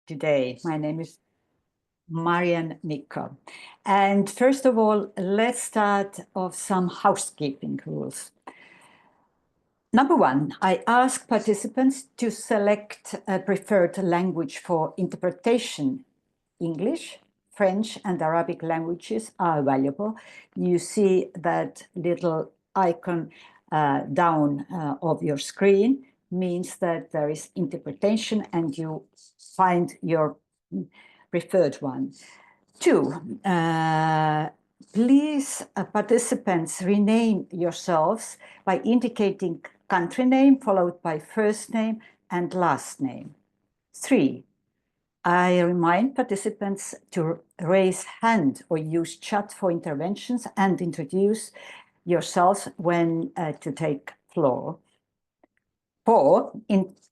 today. My name is Marian Mikko. And first of all, let's start off some housekeeping rules. Number one, I ask participants to select a preferred language for interpretation. English, French, and Arabic languages are available. You see that little icon down of your screen means that there is interpretation and you find your preferred one. Two, please, participants, rename yourselves by indicating country name followed by first name and last name. Three, I remind participants to raise hand or use chat for interventions and introduce yourselves when to take floor. Four,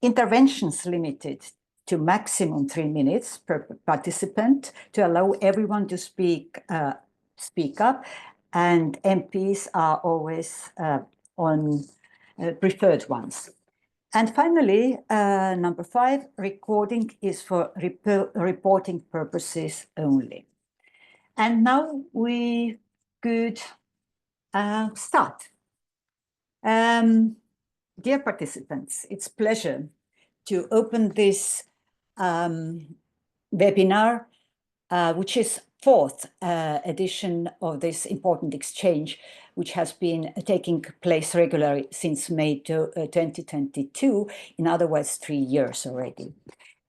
interventions limited to maximum 3 minutes per participant to allow everyone to speak up, and MPs are always on preferred ones. And finally, number 5, recording is for reporting purposes only. And now we could start. Dear participants, it's a pleasure to open this webinar, which is 4th edition of this important exchange, which has been taking place regularly since May 2022, in other words, 3 years already.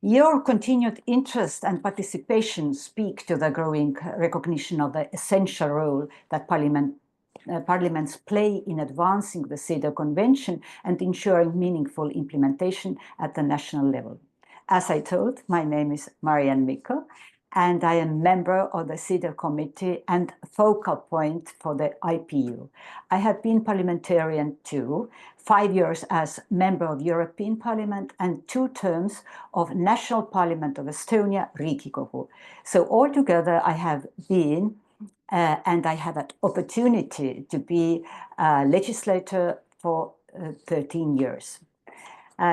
Your continued interest and participation speak to the growing recognition of the essential role that parliaments play in advancing the CEDAW Convention and ensuring meaningful implementation at the national level. As I told, my name is Marian Mikko, and I am member of the CEDAW Committee and focal point for the IPU. I have been parliamentarian too, 5 years as member of European Parliament and 2 terms of National Parliament of Estonia, Riigikogu. So altogether I have been and I had that opportunity to be a legislator for 13 years.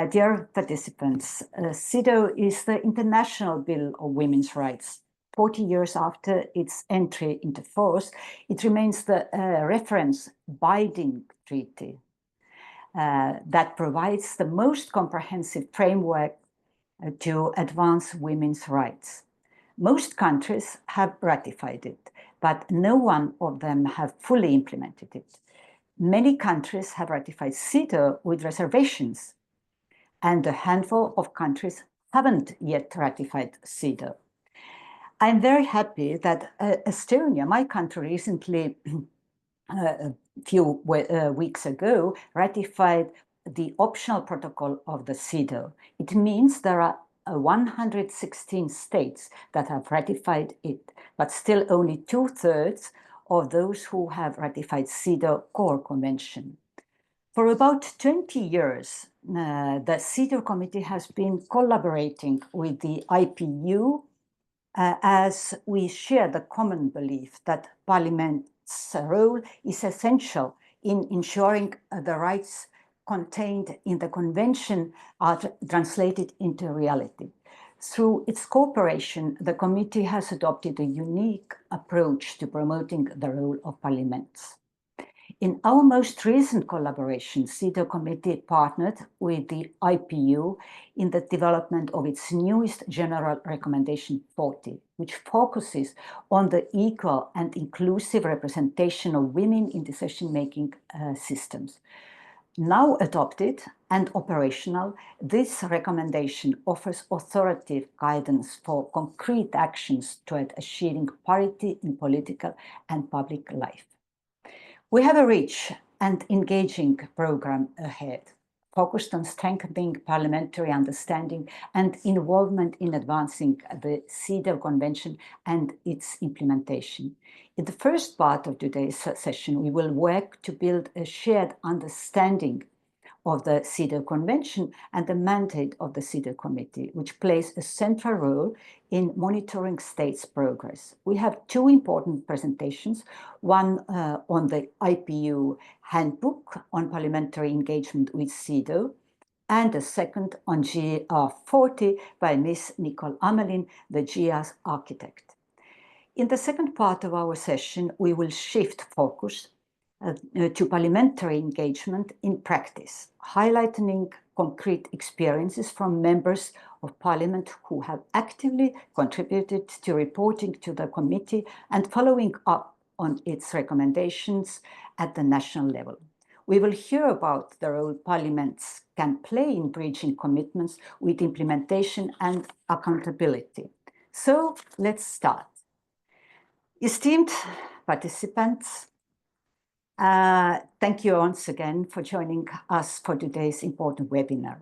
Dear participants, CEDAW is the International Bill of Women's Rights. 40 years after its entry into force, it remains the reference binding treaty that provides the most comprehensive framework to advance women's rights. Most countries have ratified it, but no one of them have fully implemented it. Many countries have ratified CEDAW with reservations, and a handful of countries haven't yet ratified CEDAW. I'm very happy that Estonia, my country, recently, a few weeks ago, ratified the optional protocol of the CEDAW. It means there are 116 states that have ratified it, but still only 2/3 of those who have ratified CEDAW Core Convention. For about 20 years, the CEDAW Committee has been collaborating with the IPU as we share the common belief that Parliament's role is essential in ensuring the rights contained in the Convention are translated into reality. Through its cooperation, the committee has adopted a unique approach to promoting the role of parliaments. In our most recent collaboration, CEDAW Committee partnered with the IPU in the development of its newest General Recommendation 40, which focuses on the equal and inclusive representation of women in decision-making systems. Now adopted and operational, this recommendation offers authoritative guidance for concrete actions toward achieving parity in political and public life. We have a rich and engaging program ahead, focused on strengthening parliamentary understanding and involvement in advancing the CEDAW Convention and its implementation. In the first part of today's session, we will work to build a shared understanding of the CEDAW Convention and the mandate of the CEDAW Committee, which plays a central role in monitoring states' progress. We have 2 important presentations, one on the IPU handbook on parliamentary engagement with CEDAW, and the second on GR 40 by Ms. Nicole Amelin, the GR's architect. In the second part of our session, we will shift focus to parliamentary engagement in practice, highlighting concrete experiences from members of parliament who have actively contributed to reporting to the committee and following up on its recommendations at the national level. We will hear about the role parliaments can play in bridging commitments with implementation and accountability. So let's start. Esteemed participants, thank you once again for joining us for today's important webinar.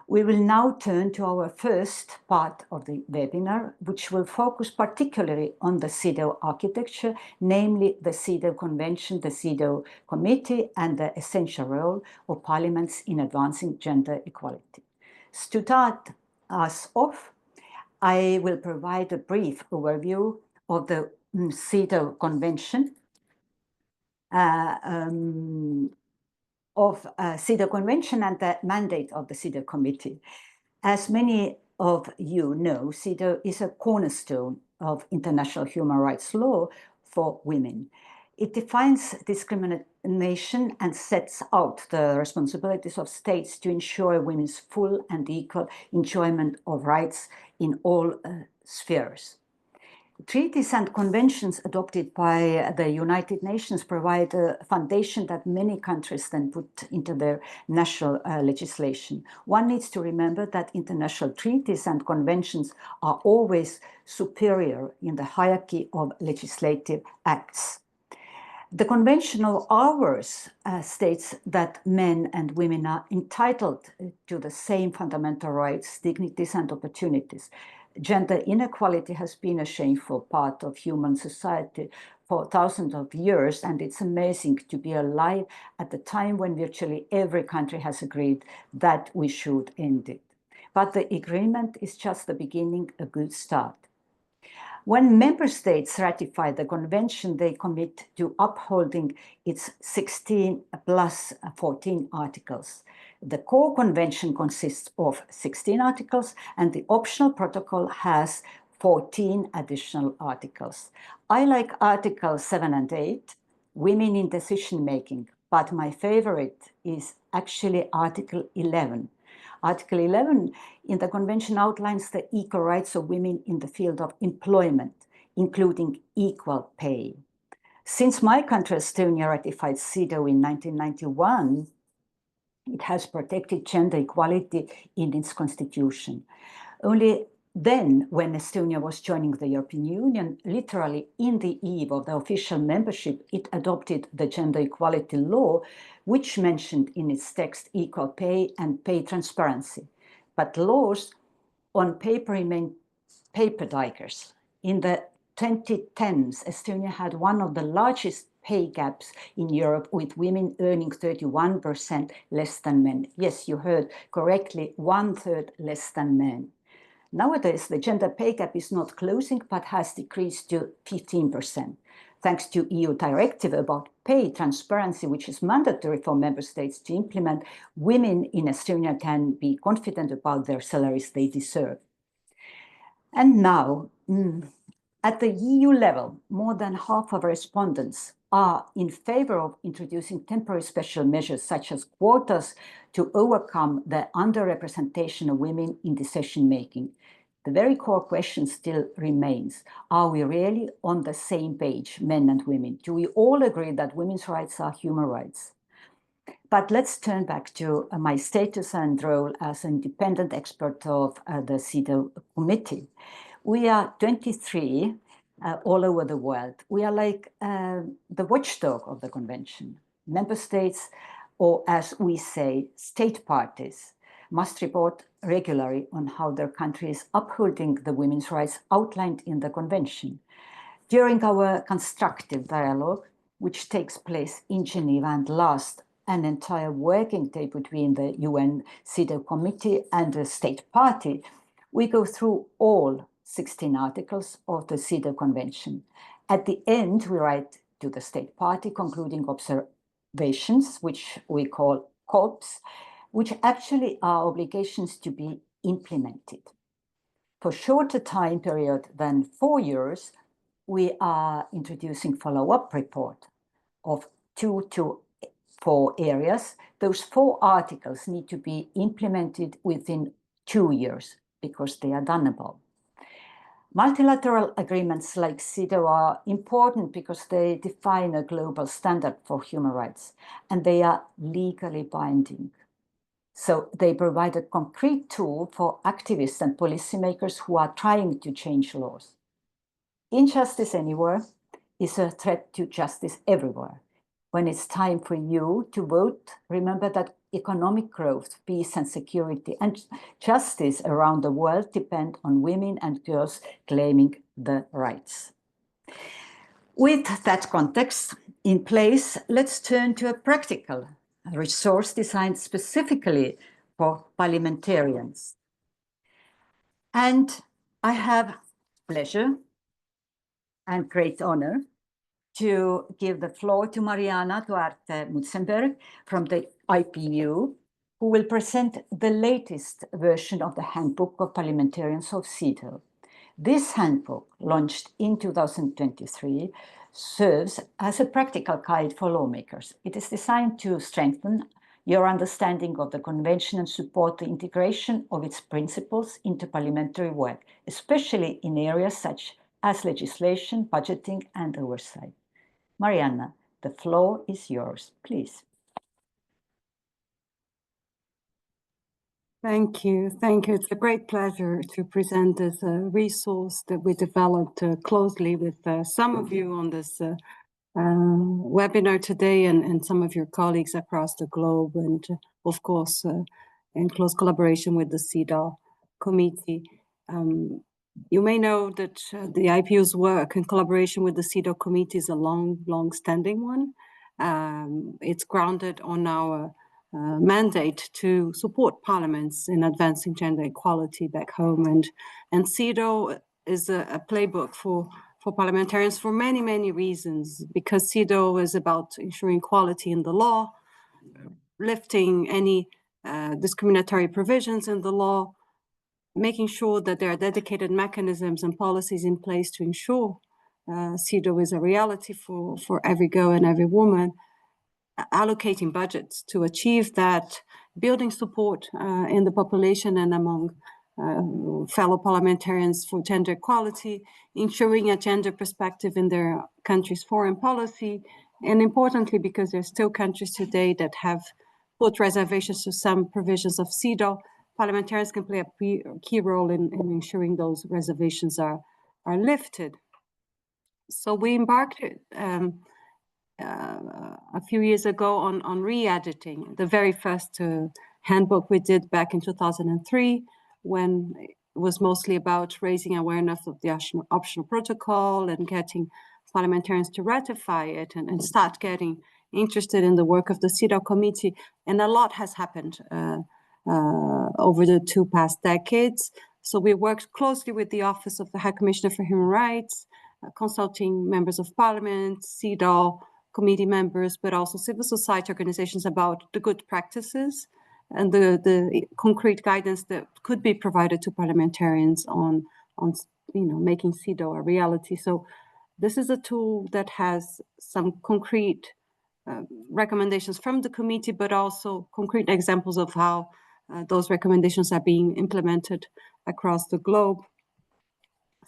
We will now turn to our first part of the webinar, which will focus particularly on the CEDAW architecture, namely the CEDAW Convention, the CEDAW Committee, and the essential role of parliaments in advancing gender equality. To start us off, I will provide a brief overview of the CEDAW Convention, CEDAW Convention and the mandate of the CEDAW Committee. As many of you know, CEDAW is a cornerstone of international human rights law for women. It defines discrimination and sets out the responsibilities of states to ensure women's full and equal enjoyment of rights in all spheres. Treaties and conventions adopted by the United Nations provide a foundation that many countries then put into their national legislation. One needs to remember that international treaties and conventions are always superior in the hierarchy of legislative acts. The Convention of Ours states that men and women are entitled to the same fundamental rights, dignities, and opportunities. Gender inequality has been a shameful part of human society for thousands of years, and it's amazing to be alive at the time when virtually every country has agreed that we should end it. But the agreement is just the beginning, a good start. When member states ratify the convention, they commit to upholding its 16 plus 14 articles. The core convention consists of 16 articles, and the optional protocol has 14 additional articles. I like Articles 7 and 8, women in decision making, but my favorite is actually Article 11. Article 11 in the Convention outlines the equal rights of women in the field of employment, including equal pay. Since my country, Estonia, ratified CEDAW in 1991, it has protected gender equality in its constitution. Only then, when Estonia was joining the European Union, literally in the eve of the official membership, it adopted the gender equality law, which mentioned in its text equal pay and pay transparency. But laws on paper remain paper tigers. In the 2010s, Estonia had one of the largest pay gaps in Europe, with women earning 31% less than men. Yes, you heard correctly, 1/3 less than men. Nowadays, the gender pay gap is not closing, but has decreased to 15%. Thanks to EU directive about pay transparency, which is mandatory for member states to implement, women in Estonia can be confident about their salaries they deserve. And now, at the EU level, more than half of respondents are in favor of introducing temporary special measures such as quotas to overcome the underrepresentation of women in decision-making. The very core question still remains, are we really on the same page, men and women? Do we all agree that women's rights are human rights? But let's turn back to my status and role as an independent expert of the CEDAW Committee. We are 23 all over the world. We are like the watchdog of the convention. Member states, or as we say, state parties, must report regularly on how their country is upholding the women's rights outlined in the convention. During our constructive dialogue, which takes place in Geneva and lasts an entire working day between the UN CEDAW Committee and the state party, we go through all 16 articles of the CEDAW Convention. At the end, we write to the state party concluding observations, which we call COPs, which actually are obligations to be implemented. For shorter time period than 4 years, we are introducing follow-up report of 2 to 4 areas. Those 4 articles need to be implemented within 2 years because they are doneable. Multilateral agreements like CEDAW are important because they define a global standard for human rights, and they are legally binding. So they provide a concrete tool for activists and policymakers who are trying to change laws. Injustice anywhere is a threat to justice everywhere. When it's time for you to vote, remember that economic growth, peace and security and justice around the world depend on women and girls claiming the rights. With that context in place, let's turn to a practical resource designed specifically for parliamentarians. And I have pleasure and great honor to give the floor to Mariana Duarte Mutzenberg from the IPU, who will present the latest version of the Handbook of Parliamentarians of CEDAW. This handbook, launched in 2023, serves as a practical guide for lawmakers. It is designed to strengthen your understanding of the Convention and support the integration of its principles into parliamentary work, especially in areas such as legislation, budgeting, and oversight. Mariana, the floor is yours, please. Thank you. Thank you. It's a great pleasure to present this resource that we developed closely with some of you on this webinar today and some of your colleagues across the globe, and of course, in close collaboration with the CEDAW Committee. You may know that the IPU's work in collaboration with the CEDAW Committee is a long-standing one. It's grounded on our mandate to support parliaments in advancing gender equality back home, and CEDAW is a playbook for parliamentarians for many reasons, because CEDAW is about ensuring equality in the law, lifting any discriminatory provisions in the law, making sure that there are dedicated mechanisms and policies in place to ensure CEDAW is a reality for every girl and every woman, allocating budgets to achieve that, building support in the population and among fellow parliamentarians for gender equality, ensuring a gender perspective in their country's foreign policy, and importantly, because there's still countries today that have put reservations to some provisions of CEDAW, parliamentarians can play a key role in ensuring those reservations are lifted. So we embarked a few years ago on re-editing the very first handbook we did back in 2003, when it was mostly about raising awareness of the optional protocol and getting parliamentarians to ratify it and start getting interested in the work of the CEDAW Committee. And a lot has happened over the 2 past decades. So we worked closely with the Office of the High Commissioner for Human Rights, consulting members of parliament, CEDAW committee members, but also civil society organizations about the good practices and the concrete guidance that could be provided to parliamentarians on making CEDAW a reality. So this is a tool that has some concrete recommendations from the committee, but also concrete examples of how those recommendations are being implemented across the globe.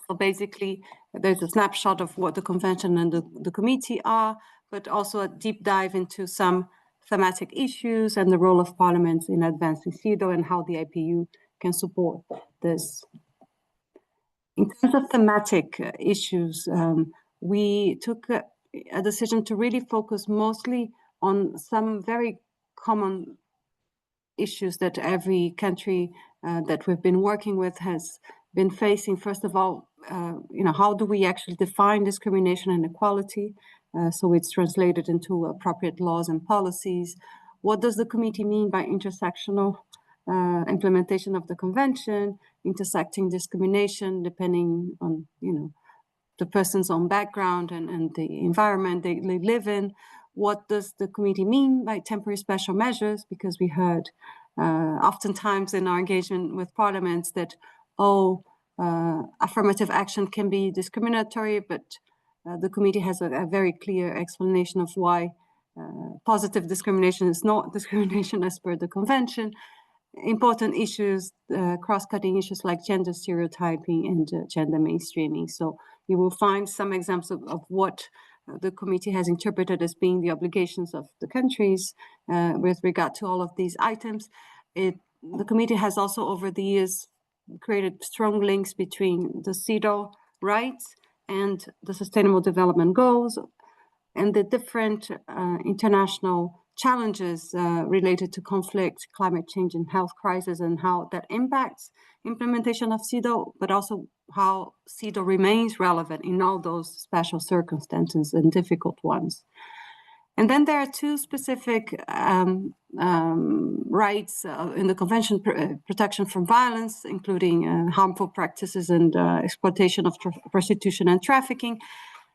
So basically, there's a snapshot of what the convention and the committee are, but also a deep dive into some thematic issues and the role of parliaments in advancing CEDAW and how the IPU can support this. In terms of thematic issues, we took a decision to really focus mostly on some very common issues that every country that we've been working with has been facing. First of all, how do we actually define discrimination and equality? So it's translated into appropriate laws and policies. What does the committee mean by intersectional implementation of the convention, intersecting discrimination depending on the person's own background and the environment they live in? What does the committee mean by temporary special measures? Because we heard oftentimes in our engagement with parliaments that, affirmative action can be discriminatory, but the committee has a very clear explanation of why positive discrimination is not discrimination as per the convention. Important issues, cross-cutting issues like gender stereotyping and gender mainstreaming. So you will find some examples of what the committee has interpreted as being the obligations of the countries with regard to all of these items. The committee has also over the years created strong links between the CEDAW rights and the Sustainable Development Goals and the different international challenges related to conflict, climate change, and health crisis, and how that impacts implementation of CEDAW, but also how CEDAW remains relevant in all those special circumstances and difficult ones. And then there are two specific rights in the Convention: protection from violence, including harmful practices and exploitation of prostitution and trafficking,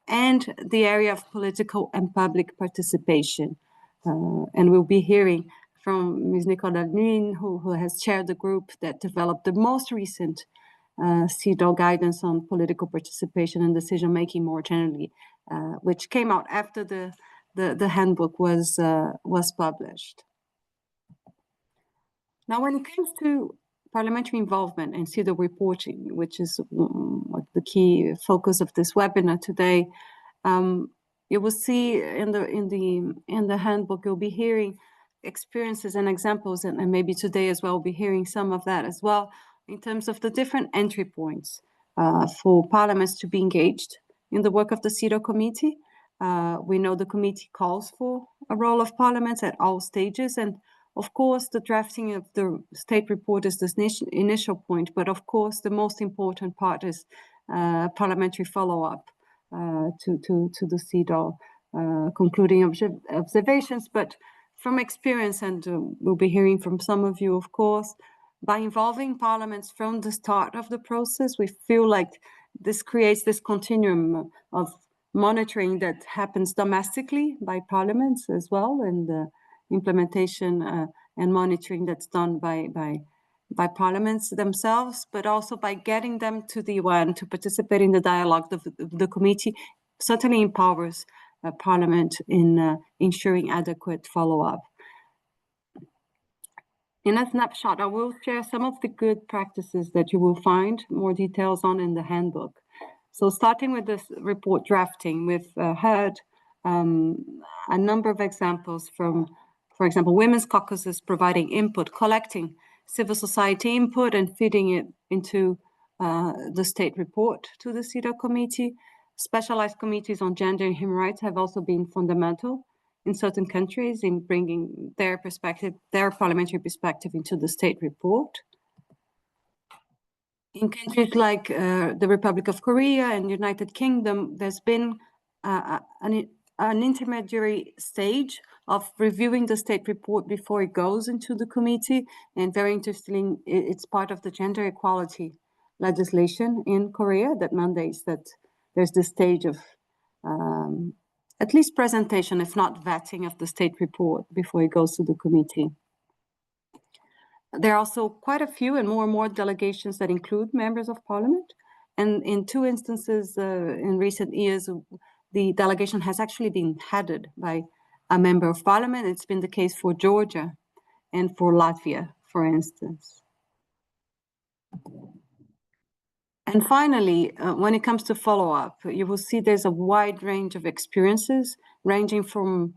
and the area of political and public participation. And we'll be hearing from Ms. Nicole Dalmin, who has chaired the group that developed the most recent CEDAW guidance on political participation and decision-making more generally, which came out after the handbook was published. Now, when it comes to parliamentary involvement and CEDAW reporting, which is the key focus of this webinar today, you will see in the handbook, you'll be hearing experiences and examples, and maybe today as well, we'll be hearing some of that as well, in terms of the different entry points for parliaments to be engaged in the work of the CEDAW Committee. We know the committee calls for a role of parliaments at all stages, and of course, the drafting of the state report is this initial point, but of course, the most important part is parliamentary follow-up to the CEDAW, concluding observations. But from experience, and we'll be hearing from some of you, of course, by involving parliaments from the start of the process, we feel like this creates this continuum of monitoring that happens domestically by parliaments as well, and the implementation and monitoring that's done by parliaments themselves, but also by getting them to the UN to participate in the dialogue. The committee certainly empowers Parliament in ensuring adequate follow-up. In a snapshot, I will share some of the good practices that you will find more details on in the handbook. So starting with this report drafting, we've heard a number of examples from, for example, women's caucuses providing input, collecting civil society input and feeding it into the state report to the CEDAW Committee. Specialized committees on gender and human rights have also been fundamental in certain countries in bringing their perspective, their parliamentary perspective into the state report. In countries like the Republic of Korea and United Kingdom, there's been an intermediary stage of reviewing the state report before it goes into the committee. And very interestingly, it's part of the gender equality legislation in Korea that mandates that there's this stage of at least presentation, if not vetting, of the state report before it goes to the committee. There are also quite a few and more delegations that include members of parliament. And in two instances in recent years, the delegation has actually been headed by a member of parliament. It's been the case for Georgia and for Latvia, for instance. And finally, when it comes to follow-up, you will see there's a wide range of experiences, ranging from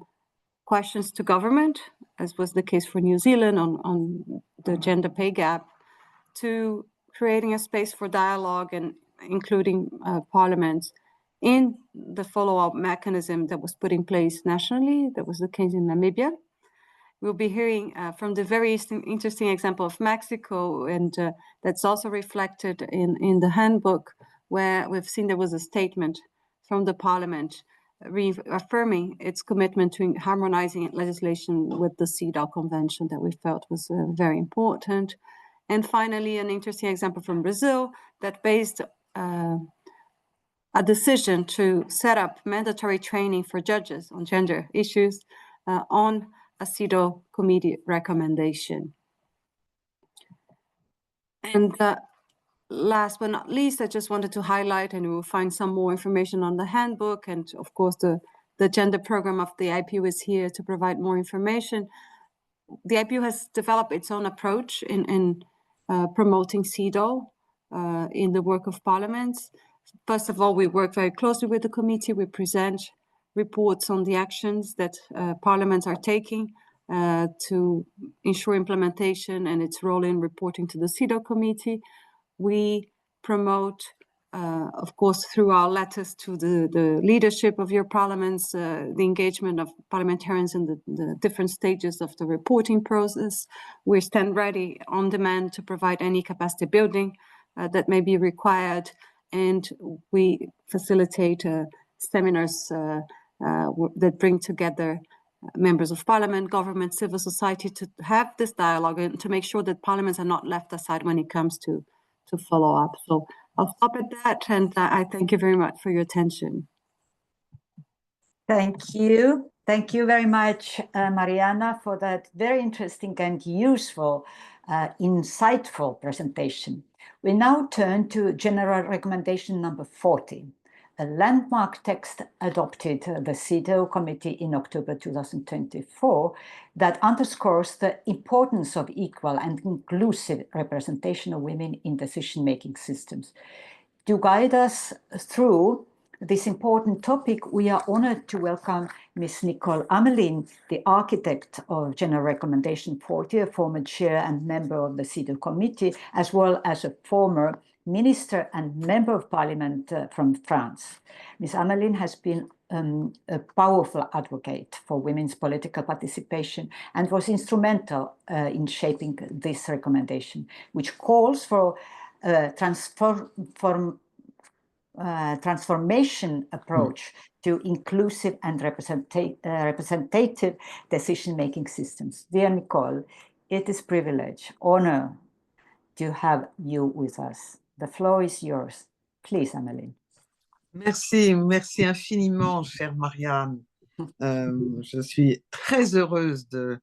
questions to government, as was the case for New Zealand on the gender pay gap, to creating a space for dialogue and including parliaments in the follow-up mechanism that was put in place nationally. That was the case in Namibia. We'll be hearing from the very interesting example of Mexico, and that's also reflected in the handbook, where we've seen there was a statement from the parliament reaffirming its commitment to harmonizing legislation with the CEDAW Convention that we felt was very important. And finally, an interesting example from Brazil that based a decision to set up mandatory training for judges on gender issues on a CEDAW committee recommendation. And last but not least, I just wanted to highlight, and you will find some more information on the handbook, and of course the gender program of the IPU is here to provide more information. The IPU has developed its own approach in promoting CEDAW in the work of parliaments. First of all, we work very closely with the committee. We present reports on the actions that parliaments are taking to ensure implementation and its role in reporting to the CEDAW Committee. We promote, of course, through our letters to the leadership of your parliaments, the engagement of parliamentarians in the different stages of the reporting process. We stand ready on demand to provide any capacity building that may be required, and we facilitate seminars that bring together members of parliament, government, civil society to have this dialogue and to make sure that parliaments are not left aside when it comes to follow up. So I'll stop at that, and I thank you very much for your attention. Thank you. Thank you very much, Mariana, for that very interesting and useful, insightful presentation. We now turn to General Recommendation number 40, a landmark text adopted the CEDAW Committee in October 2024 that underscores the importance of equal and inclusive representation of women in decision-making systems. To guide us through this important topic, we are honored to welcome Ms. Nicole Amelin, the architect of General Recommendation 40, a former chair and member of the CEDAW Committee, as well as a former minister and member of parliament from France. Ms. Amelin has been a powerful advocate for women's political participation and was instrumental in shaping this recommendation, which calls for transformation approach to inclusive and representative decision-making systems. Dear Nicole, it is a privilege, honor to have you with us. The floor is yours. Please, Amelin. Merci, merci infiniment, chère Marianne. Je suis très heureuse de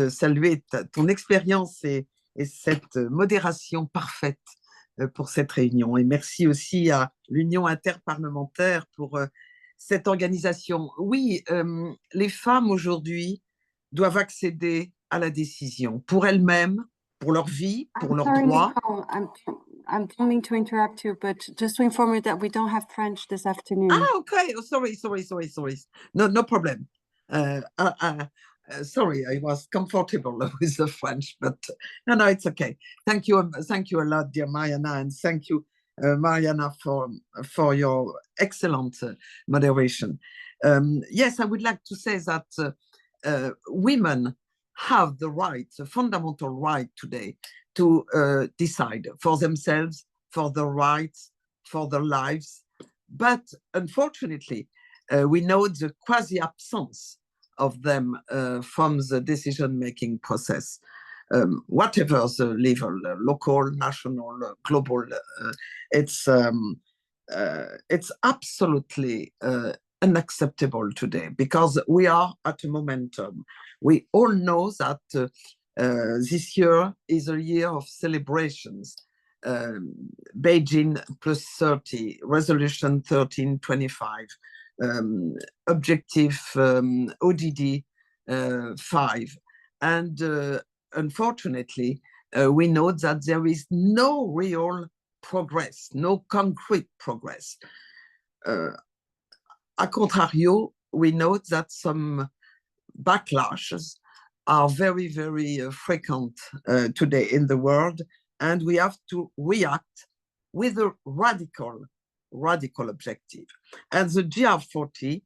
saluer ton expérience et cette modération parfaite pour cette réunion. Et merci aussi à l'Union Inter-Parliamentary pour cette organisation. Oui, les femmes aujourd'hui doivent accéder à la décision pour elles-mêmes, pour leur vie, pour leurs droits. I'm coming to interrupt you, but just to inform you that we don't have French this afternoon. Ah, okay. Oh, sorry. No problem. Sorry, I was comfortable with the French, but no, it's okay. Thank you a lot, dear Mariana, and thank you, Mariana, for your excellent moderation. Yes, I would like to say that women have the right, the fundamental right today to decide for themselves, for their rights, for their lives. But unfortunately, we know the quasi-absence of them from the decision-making process, whatever the level, local, national, global. It's absolutely unacceptable today because we are at a momentum. We all know that this year is a year of celebrations. Beijing +30, Resolution 1325, Objective ODD 5. And unfortunately, we know that there is no real progress, no concrete progress. A contrario, we know that some backlashes are very, very frequent today in the world, and we have to react with a radical objective. And the GR40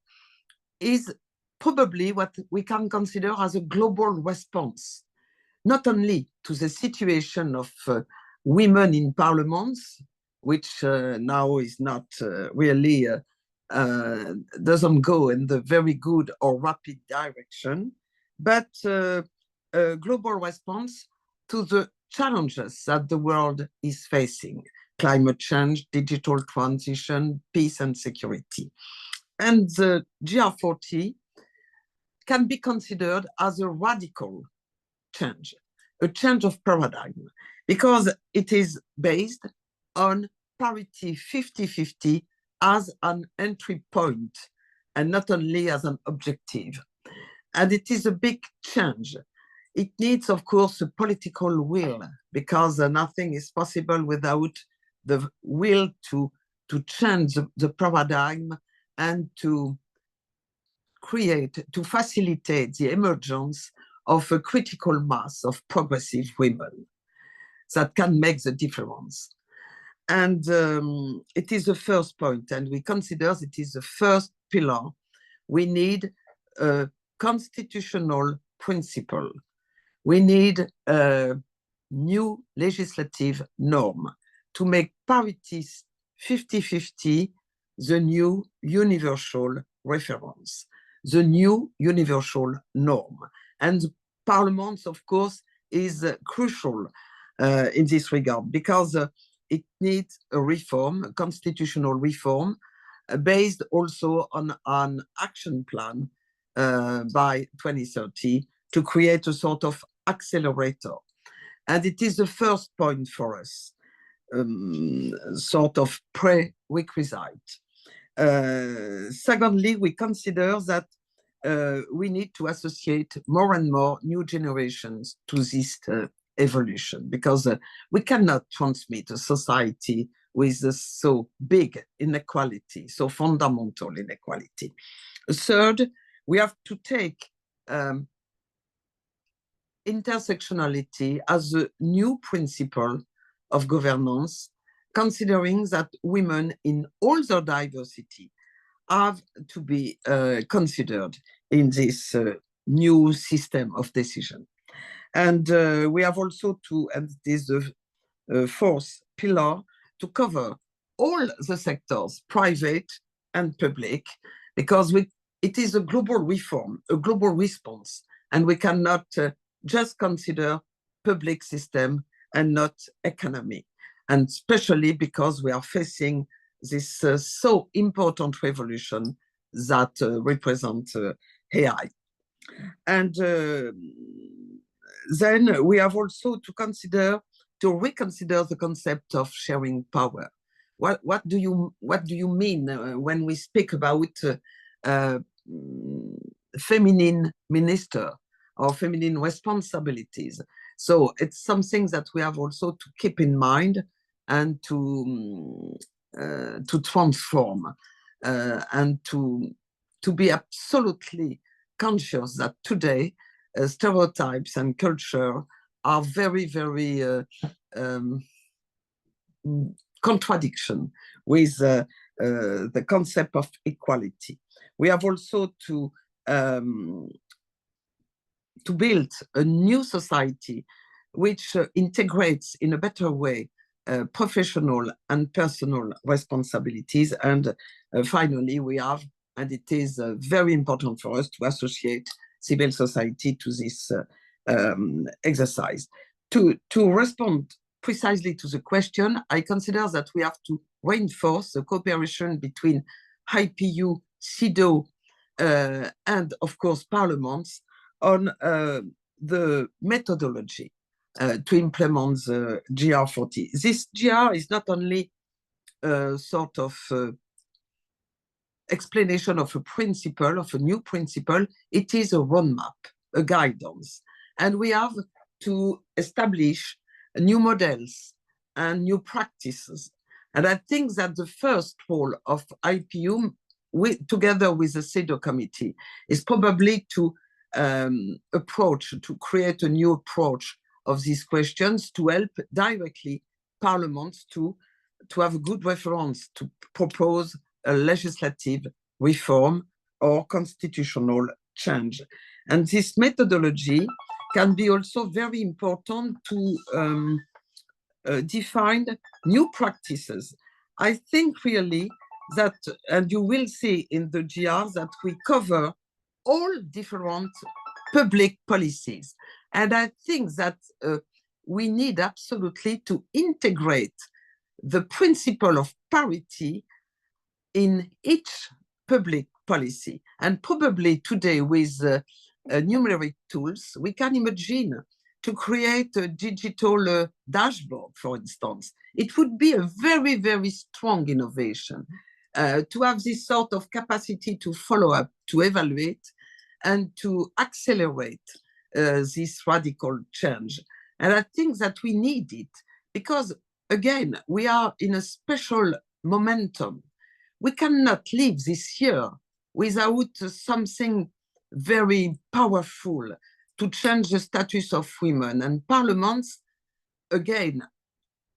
is probably what we can consider as a global response, not only to the situation of women in parliaments, which now is not really, doesn't go in the very good or rapid direction, but a global response to the challenges that the world is facing: climate change, digital transition, peace and security. And the GR40 can be considered as a radical change, a change of paradigm. because it is based on parity 50-50 as an entry point and not only as an objective. And it is a big change. It needs, of course, a political will, because nothing is possible without the will to change the paradigm and to facilitate the emergence of a critical mass of progressive women that can make the difference. And it is the first point, and we consider it is the first pillar. We need a constitutional principle. We need a new legislative norm to make parity 50-50 the new universal reference, the new universal norm. And the Parliament, of course, is crucial in this regard, because it needs a reform, a constitutional reform, based also on an action plan by 2030 to create a sort of accelerator. And it is the first point for us, sort of prerequisite. Secondly, we consider that we need to associate more and more new generations to this evolution, because we cannot transmit a society with so big inequality, so fundamental inequality. Third, we have to take intersectionality as a new principle of governance, considering that women in all their diversity have to be considered in this new system of decision. And we have also to, and this is the fourth pillar, to cover all the sectors, private and public, because it is a global reform, a global response, and we cannot just consider public system and not economy. And especially because we are facing this so important revolution that represents AI. And then we have also to reconsider the concept of sharing power. What do you mean when we speak about feminine minister or feminine responsibilities? So it's something that we have also to keep in mind and to transform and to be absolutely conscious that today stereotypes and culture are very, very contradiction with the concept of equality. We have also to build a new society which integrates in a better way professional and personal responsibilities. And finally, we have, and it is very important for us to associate civil society to this exercise. To respond precisely to the question, I consider that we have to reinforce the cooperation between IPU, CEDAW, and of course parliaments on the methodology to implement the GR40. This GR is not only a sort of explanation of a principle, of a new principle, it is a roadmap, a guidance. And we have to establish new models and new practices. And I think that the first role of IPU, together with the CEDAW Committee, is probably to create a new approach of these questions, to help directly parliaments to have a good reference to propose a legislative reform or constitutional change. And this methodology can be also very important to define new practices. I think really that, and you will see in the GR that we cover all different public policies. And I think that we need absolutely to integrate the principle of parity in each public policy. And probably today with numeric tools, we can imagine to create a digital dashboard, for instance. It would be a very, very strong innovation to have this sort of capacity to follow up, to evaluate, and to accelerate this radical change. And I think that we need it because, again, we are in a special momentum. We cannot leave this year without something very powerful to change the status of women. And parliaments, again,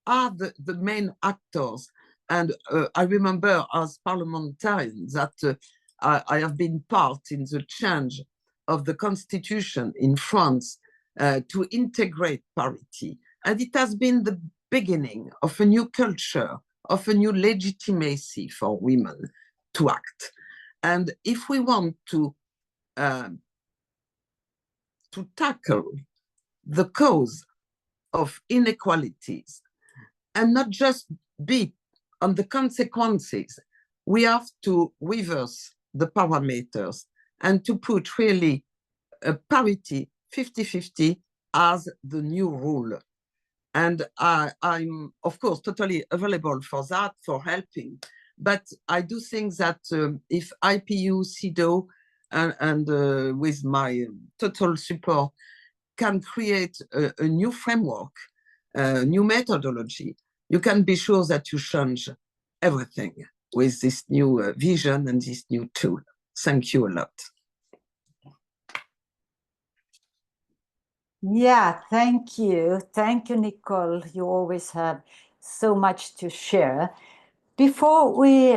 are the main actors. And I remember as parliamentarians that I have been part in the change of the constitution in France to integrate parity. And it has been the beginning of a new culture, of a new legitimacy for women to act. And if we want to tackle the cause of inequalities and not just be on the consequences, we have to reverse the parameters and to put really a parity 50-50 as the new rule. And I'm, of course, totally available for that, for helping. But I do think that if IPU, CEDAW, and with my total support, can create a new framework, a new methodology, you can be sure that you change everything with this new vision and this new tool. Thank you a lot. Yeah, thank you. Thank you, Nicole. You always have so much to share. Before we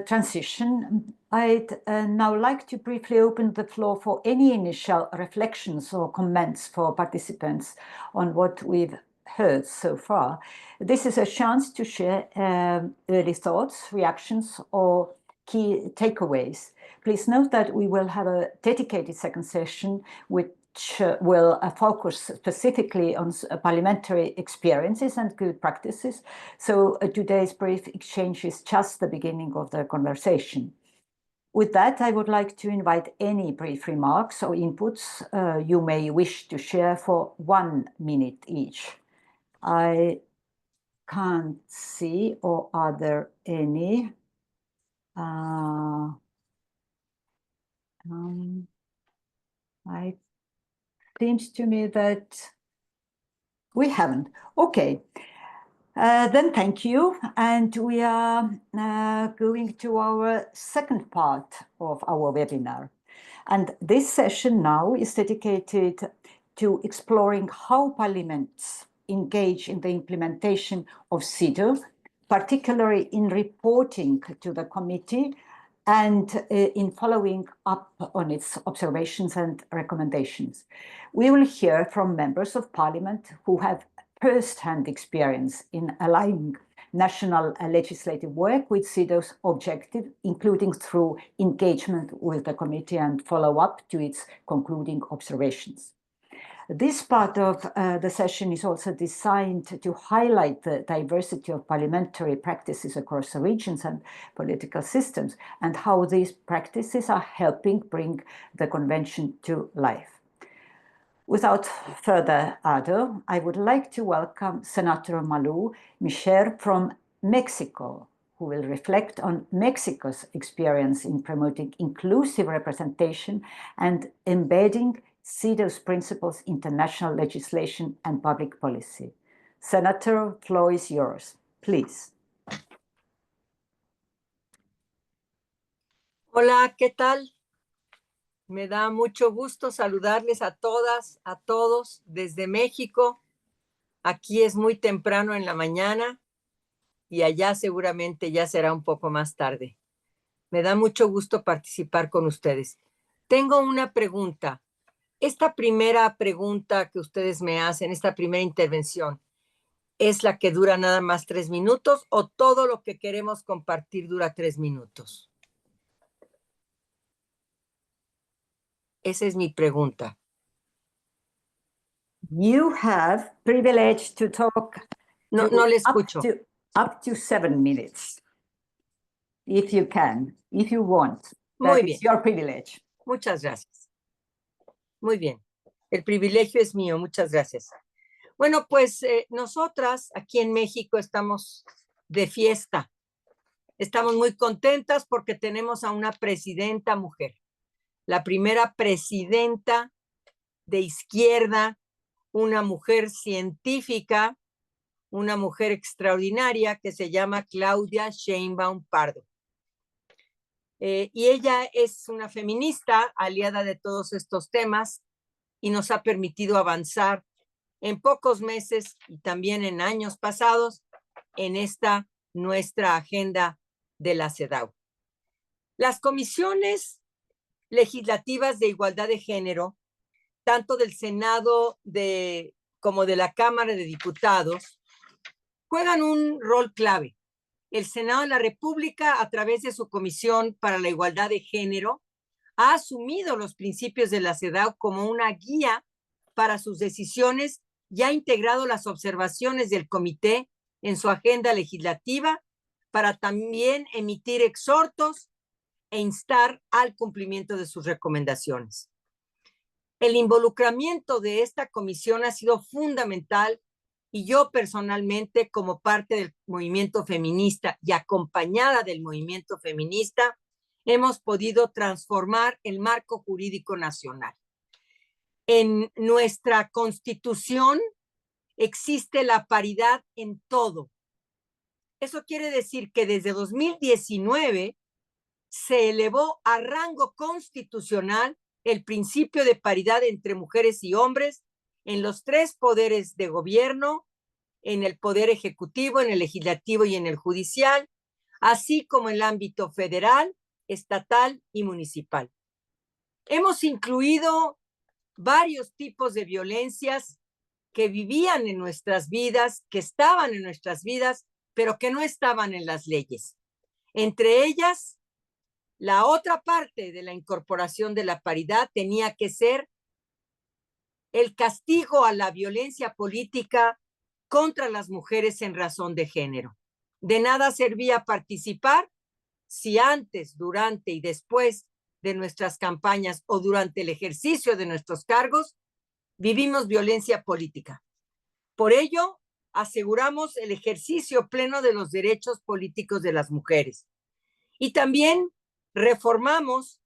transition, I'd now like to briefly open the floor for any initial reflections or comments for participants on what we've heard so far. This is a chance to share early thoughts, reactions, or key takeaways. Please note that we will have a dedicated second session which will focus specifically on parliamentary experiences and good practices. So today's brief exchange is just the beginning of the conversation. With that, I would like to invite any brief remarks or inputs you may wish to share for 1 minute each. I can't see, or are there any? It seems to me that we haven't. Okay, then thank you. And we are going to our second part of our webinar. And this session now is dedicated to exploring how parliaments engage in the implementation of CEDAW, particularly in reporting to the committee and in following up on its observations and recommendations. We will hear from members of parliament who have first-hand experience in aligning national legislative work with CEDAW's objective, including through engagement with the committee and follow-up to its concluding observations. This part of the session is also designed to highlight the diversity of parliamentary practices across the regions and political systems, and how these practices are helping bring the convention to life. Without further ado, I would like to welcome Senator Malu Micher from Mexico, who will reflect on Mexico's experience in promoting inclusive representation and embedding CEDAW's principles into national legislation and public policy. Senator, floor is yours, please. Hola, ¿qué tal? Me da mucho gusto saludarles a todas, a todos desde México. Aquí es muy temprano en la mañana y allá seguramente ya será un poco más tarde. Me da mucho gusto participar con ustedes. Tengo una pregunta. Esta primera pregunta que ustedes me hacen, esta primera intervención, ¿es la que dura nada más 3 minutos o todo lo que queremos compartir dura 3 minutos? Esa es mi pregunta. You have privilege to talk. No le escucho. Up to 7 minutes, if you can, if you want. Muy That bien. is your privilege. Muchas gracias. Muy bien. El privilegio es mío, muchas gracias. Bueno, pues nosotras aquí en México estamos de fiesta. Estamos muy contentas porque tenemos a una presidenta mujer, la primera presidenta de izquierda, una mujer científica, una mujer extraordinaria que se llama Claudia Sheinbaum Pardo. Y ella es una feminista aliada de todos estos temas y nos ha permitido avanzar en pocos meses y también en años pasados en esta nuestra agenda de la CEDAW. Las comisiones legislativas de igualdad de género, tanto del Senado como de la Cámara de Diputados, juegan un rol clave. El Senado de la República, a través de su Comisión para la Igualdad de Género, ha asumido los principios de la CEDAW como una guía para sus decisiones y ha integrado las observaciones del comité en su agenda legislativa para también emitir exhortos e instar al cumplimiento de sus recomendaciones. El involucramiento de esta comisión ha sido fundamental y yo personalmente, como parte del movimiento feminista y acompañada del movimiento feminista, hemos podido transformar el marco jurídico nacional. En nuestra Constitución existe la paridad en todo. Eso quiere decir que desde 2019 se elevó a rango constitucional el principio de paridad entre mujeres y hombres en los tres poderes de gobierno, en el poder ejecutivo, en el legislativo y en el judicial, así como en el ámbito federal, estatal y municipal. Hemos incluido varios tipos de violencias que vivían en nuestras vidas, que estaban en nuestras vidas, pero que no estaban en las leyes. Entre ellas, la otra parte de la incorporación de la paridad tenía que ser el castigo a la violencia política contra las mujeres en razón de género. De nada servía participar si antes, durante y después de nuestras campañas o durante el ejercicio de nuestros cargos vivimos violencia política. Por ello, aseguramos el ejercicio pleno de los derechos políticos de las mujeres. Y también reformamos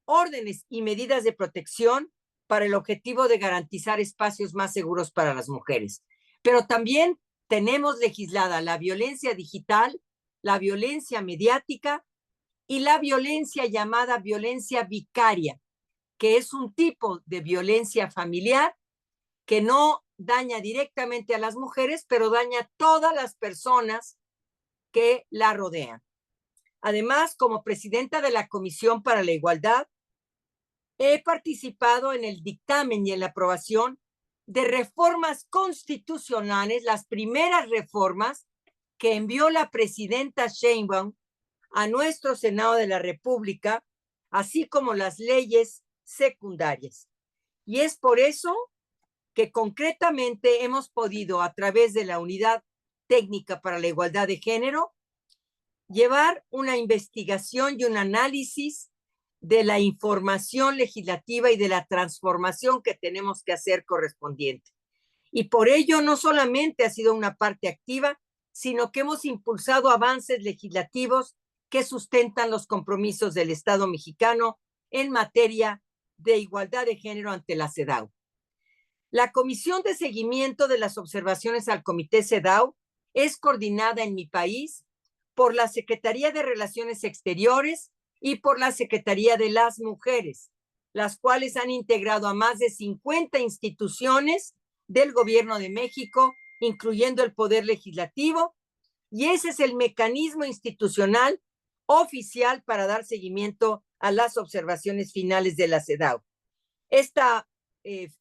órdenes y medidas de protección para el objetivo de garantizar espacios más seguros para las mujeres. Pero también tenemos legislada la violencia digital, la violencia mediática y la violencia llamada violencia vicaria, que es un tipo de violencia familiar que no daña directamente a las mujeres, pero daña a todas las personas que la rodean. Además, como presidenta de la Comisión para la Igualdad, he participado en el dictamen y en la aprobación de reformas constitucionales, las primeras reformas que envió la presidenta Sheinbaum a nuestro Senado de la República, así como las leyes secundarias. Y es por eso que concretamente hemos podido, a través de la Unidad Técnica para la Igualdad de Género, llevar una investigación y un análisis de la información legislativa y de la transformación que tenemos que hacer correspondiente. Y por ello no solamente ha sido una parte activa, sino que hemos impulsado avances legislativos que sustentan los compromisos del Estado mexicano en materia de igualdad de género ante la CEDAW. La Comisión de Seguimiento de las Observaciones al Comité CEDAW es coordinada en mi país por la Secretaría de Relaciones Exteriores y por la Secretaría de las Mujeres, las cuales han integrado a más de 50 instituciones del Gobierno de México, incluyendo el Poder Legislativo, y ese es el mecanismo institucional oficial para dar seguimiento a las observaciones finales de la CEDAW. Esta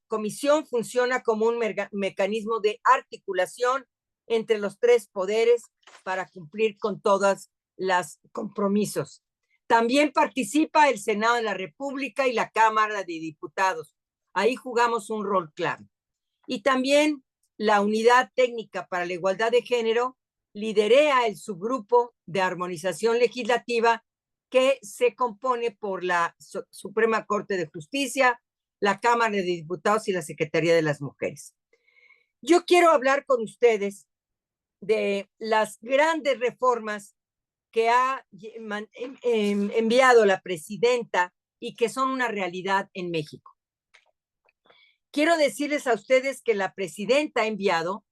comisión funciona como un mecanismo de articulación entre los tres poderes para cumplir con todos los compromisos. También participa el Senado de la República y la Cámara de Diputados. Ahí jugamos un rol clave. Y también la Unidad Técnica para la Igualdad de Género liderea el subgrupo de armonización legislativa que se compone por la Suprema Corte de Justicia, la Cámara de Diputados y la Secretaría de las Mujeres. Yo quiero hablar con ustedes de las grandes reformas que ha enviado la presidenta y que son una realidad en México. Quiero decirles a ustedes que la presidenta ha enviado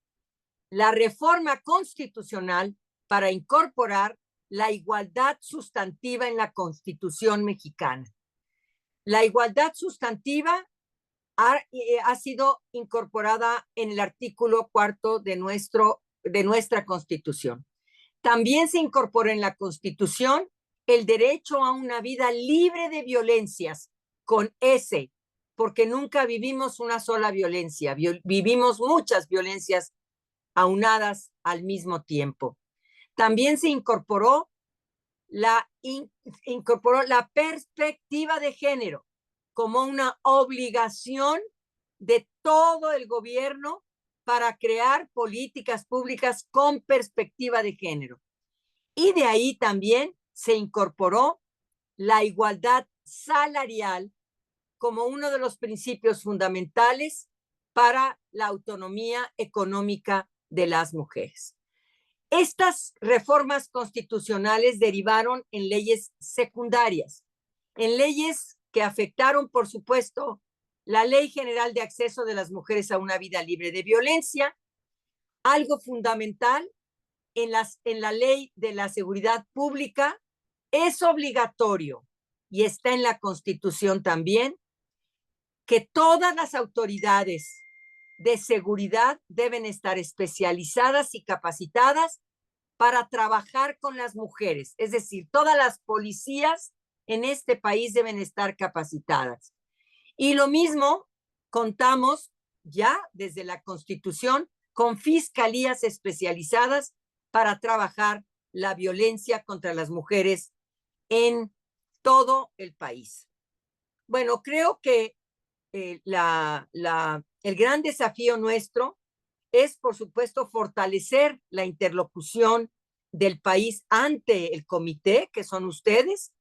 la reforma constitucional para incorporar la igualdad sustantiva en la Constitución mexicana. La igualdad sustantiva ha sido incorporada en el artículo 4 de nuestra Constitución. También se incorpora en la Constitución el derecho a una vida libre de violencias, con S, porque nunca vivimos una sola violencia, vivimos muchas violencias aunadas al mismo tiempo. También se incorporó la perspectiva de género como una obligación de todo el gobierno para crear políticas públicas con perspectiva de género. Y de ahí también se incorporó la igualdad salarial como uno de los principios fundamentales para la autonomía económica de las mujeres. Estas reformas constitucionales derivaron en leyes secundarias, en leyes que afectaron, por supuesto, la Ley General de Acceso de las Mujeres a una Vida Libre de Violencia, algo fundamental en la Ley de la Seguridad Pública, es obligatorio y está en la Constitución también, que todas las autoridades de seguridad deben estar especializadas y capacitadas para trabajar con las mujeres. Es decir, todas las policías en este país deben estar capacitadas. Y lo mismo, contamos ya desde la Constitución con fiscalías especializadas para trabajar la violencia contra las mujeres en todo el país. Bueno, creo que el gran desafío nuestro es, por supuesto, fortalecer la interlocución del país ante el comité, que son ustedes,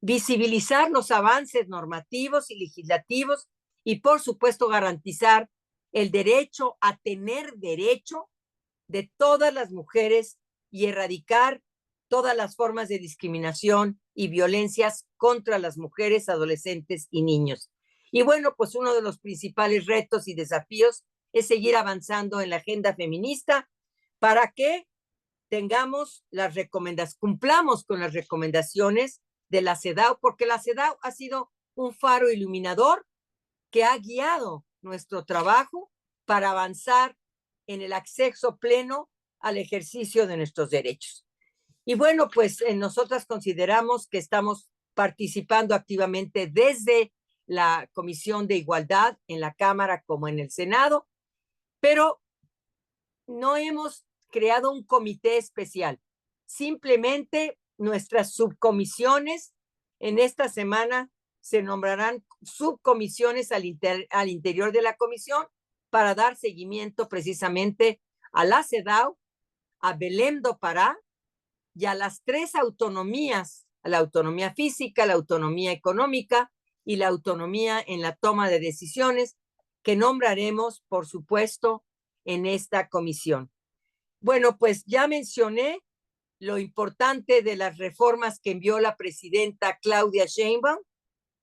visibilizar los avances normativos y legislativos y, por supuesto, garantizar el derecho a tener derecho de todas las mujeres y erradicar todas las formas de discriminación y violencias contra las mujeres, adolescentes y niños. Y bueno, pues uno de los principales retos y desafíos es seguir avanzando en la agenda feminista para que tengamos cumplamos con las recomendaciones de la CEDAW, porque la CEDAW ha sido un faro iluminador que ha guiado nuestro trabajo para avanzar en el acceso pleno al ejercicio de nuestros derechos. Y bueno, pues nosotras consideramos que estamos participando activamente desde la Comisión de Igualdad en la Cámara como en el Senado, pero no hemos creado un comité especial. Simplemente nuestras subcomisiones en esta semana se nombrarán subcomisiones al interior de la comisión para dar seguimiento precisamente a la CEDAW, a Belém do Pará y a las tres autonomías, a la autonomía física, la autonomía económica y la autonomía en la toma de decisiones que nombraremos, por supuesto, en esta comisión. Bueno, pues ya mencioné lo importante de las reformas que envió la presidenta Claudia Sheinbaum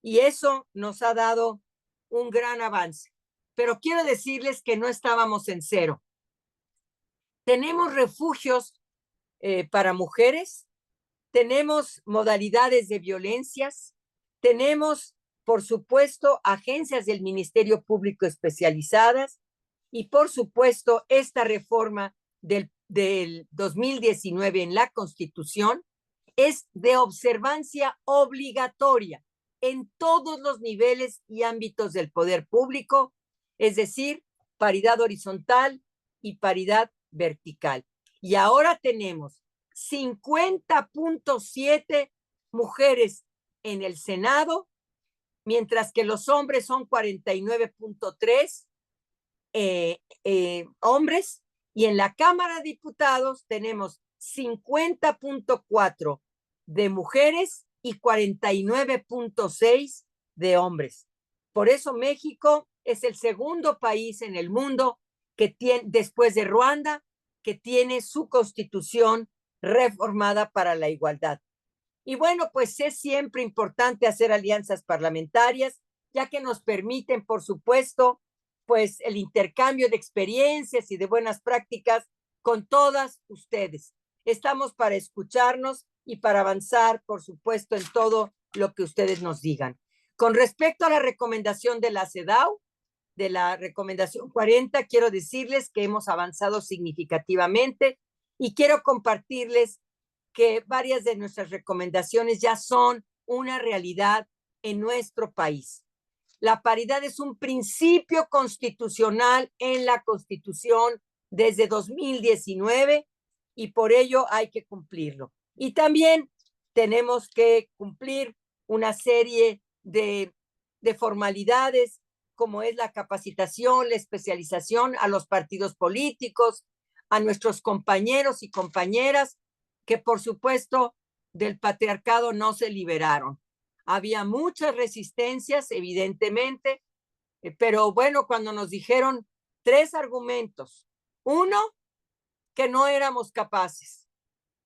y eso nos ha dado un gran avance. Pero quiero decirles que no estábamos en cero. Tenemos refugios para mujeres, tenemos modalidades de violencias, tenemos, por supuesto, agencias del Ministerio Público especializadas y, por supuesto, esta reforma del 2019 en la Constitución es de observancia obligatoria en todos los niveles y ámbitos del poder público, es decir, paridad horizontal y paridad vertical. Y ahora tenemos 50.7 mujeres en el Senado, mientras que los hombres son 49.3 hombres, y en la Cámara de Diputados tenemos 50.4 de mujeres y 49.6 de hombres. Por eso México es el segundo país en el mundo que tiene, después de Ruanda, que tiene su constitución reformada para la igualdad. Y bueno, pues es siempre importante hacer alianzas parlamentarias, ya que nos permiten, por supuesto, pues el intercambio de experiencias y de buenas prácticas con todas ustedes. Estamos para escucharnos y para avanzar, por supuesto, en todo lo que ustedes nos digan. Con respecto a la recomendación de la CEDAW, de la recomendación 40, quiero decirles que hemos avanzado significativamente y quiero compartirles que varias de nuestras recomendaciones ya son una realidad en nuestro país. La paridad es un principio constitucional en la Constitución desde 2019 y por ello hay que cumplirlo. Y también tenemos que cumplir una serie de formalidades, como es la capacitación, la especialización a los partidos políticos, a nuestros compañeros y compañeras, que por supuesto del patriarcado no se liberaron. Había muchas resistencias, evidentemente, pero bueno, cuando nos dijeron 3 argumentos. 1, que no éramos capaces.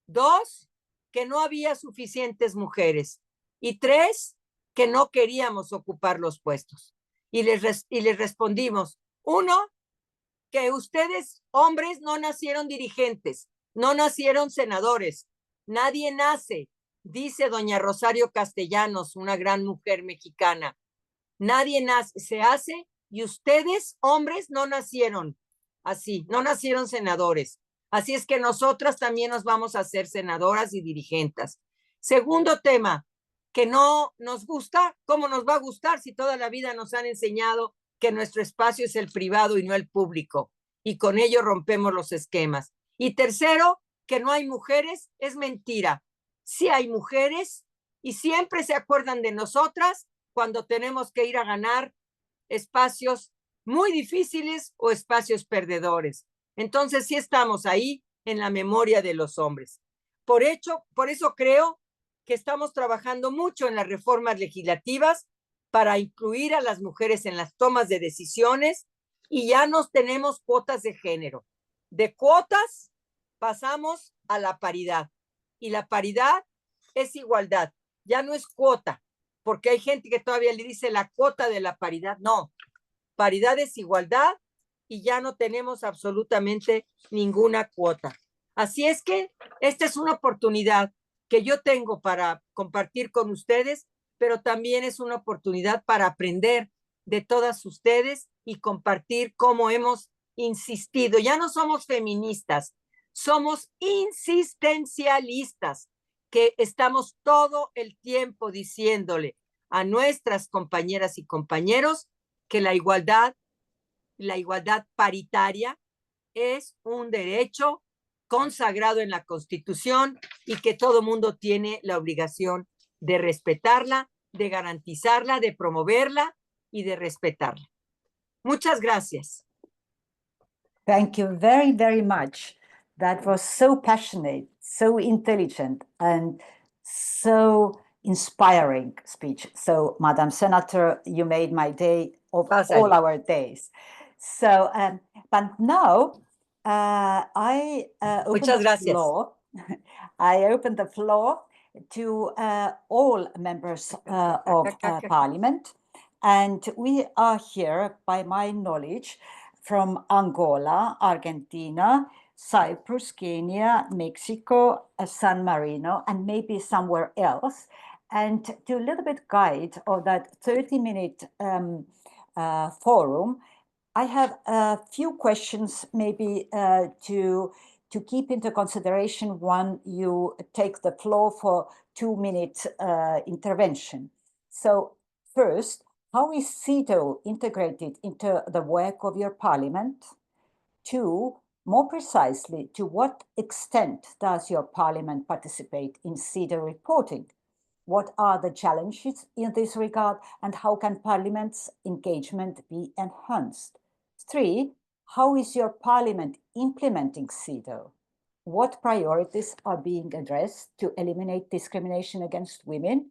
2, que no había suficientes mujeres. Y 3, que no queríamos ocupar los puestos. Y les respondimos, 1, que ustedes, hombres, no nacieron dirigentes, no nacieron senadores, nadie nace, dice doña Rosario Castellanos, una gran mujer mexicana. Nadie nace, se hace, y ustedes, hombres, no nacieron así, no nacieron senadores. Así es que nosotras también nos vamos a hacer senadoras y dirigentes. Segundo tema, que no nos gusta. ¿Cómo nos va a gustar si toda la vida nos han enseñado que nuestro espacio es el privado y no el público? Y con ello rompemos los esquemas. Y tercero, que no hay mujeres, es mentira. Sí hay mujeres y siempre se acuerdan de nosotras cuando tenemos que ir a ganar espacios muy difíciles o espacios perdedores. Entonces sí estamos ahí en la memoria de los hombres. Por eso creo que estamos trabajando mucho en las reformas legislativas para incluir a las mujeres en las tomas de decisiones y ya nos tenemos cuotas de género. De cuotas pasamos a la paridad y la paridad es igualdad, ya no es cuota, porque hay gente que todavía le dice la cuota de la paridad. No, paridad es igualdad y ya no tenemos absolutamente ninguna cuota. Así es que esta es una oportunidad que yo tengo para compartir con ustedes, pero también es una oportunidad para aprender de todas ustedes y compartir cómo hemos insistido. Ya no somos feministas, somos insistencialistas, que estamos todo el tiempo diciéndole a nuestras compañeras y compañeros que la igualdad paritaria es un derecho consagrado en la Constitución y que todo mundo tiene la obligación de respetarla, de garantizarla, de promoverla y de respetarla. Muchas gracias. Thank you very, very much. That was so passionate, so intelligent, and so inspiring speech. So, Madam Senator, you made my day of all our days. So, but now I open the floor. I open the floor to all members of Parliament, and we are here, by my knowledge, from Angola, Argentina, Cyprus, Kenya, Mexico, San Marino, and maybe somewhere else. And to a little bit guide of that 30-minute forum, I have a few questions maybe to keep into consideration when you take the floor for 2-minute intervention. So first, how is CEDAW integrated into the work of your parliament? 2, more precisely, to what extent does your parliament participate in CEDAW reporting? What are the challenges in this regard, and how can parliament's engagement be enhanced? 3, how is your parliament implementing CEDAW? What priorities are being addressed to eliminate discrimination against women?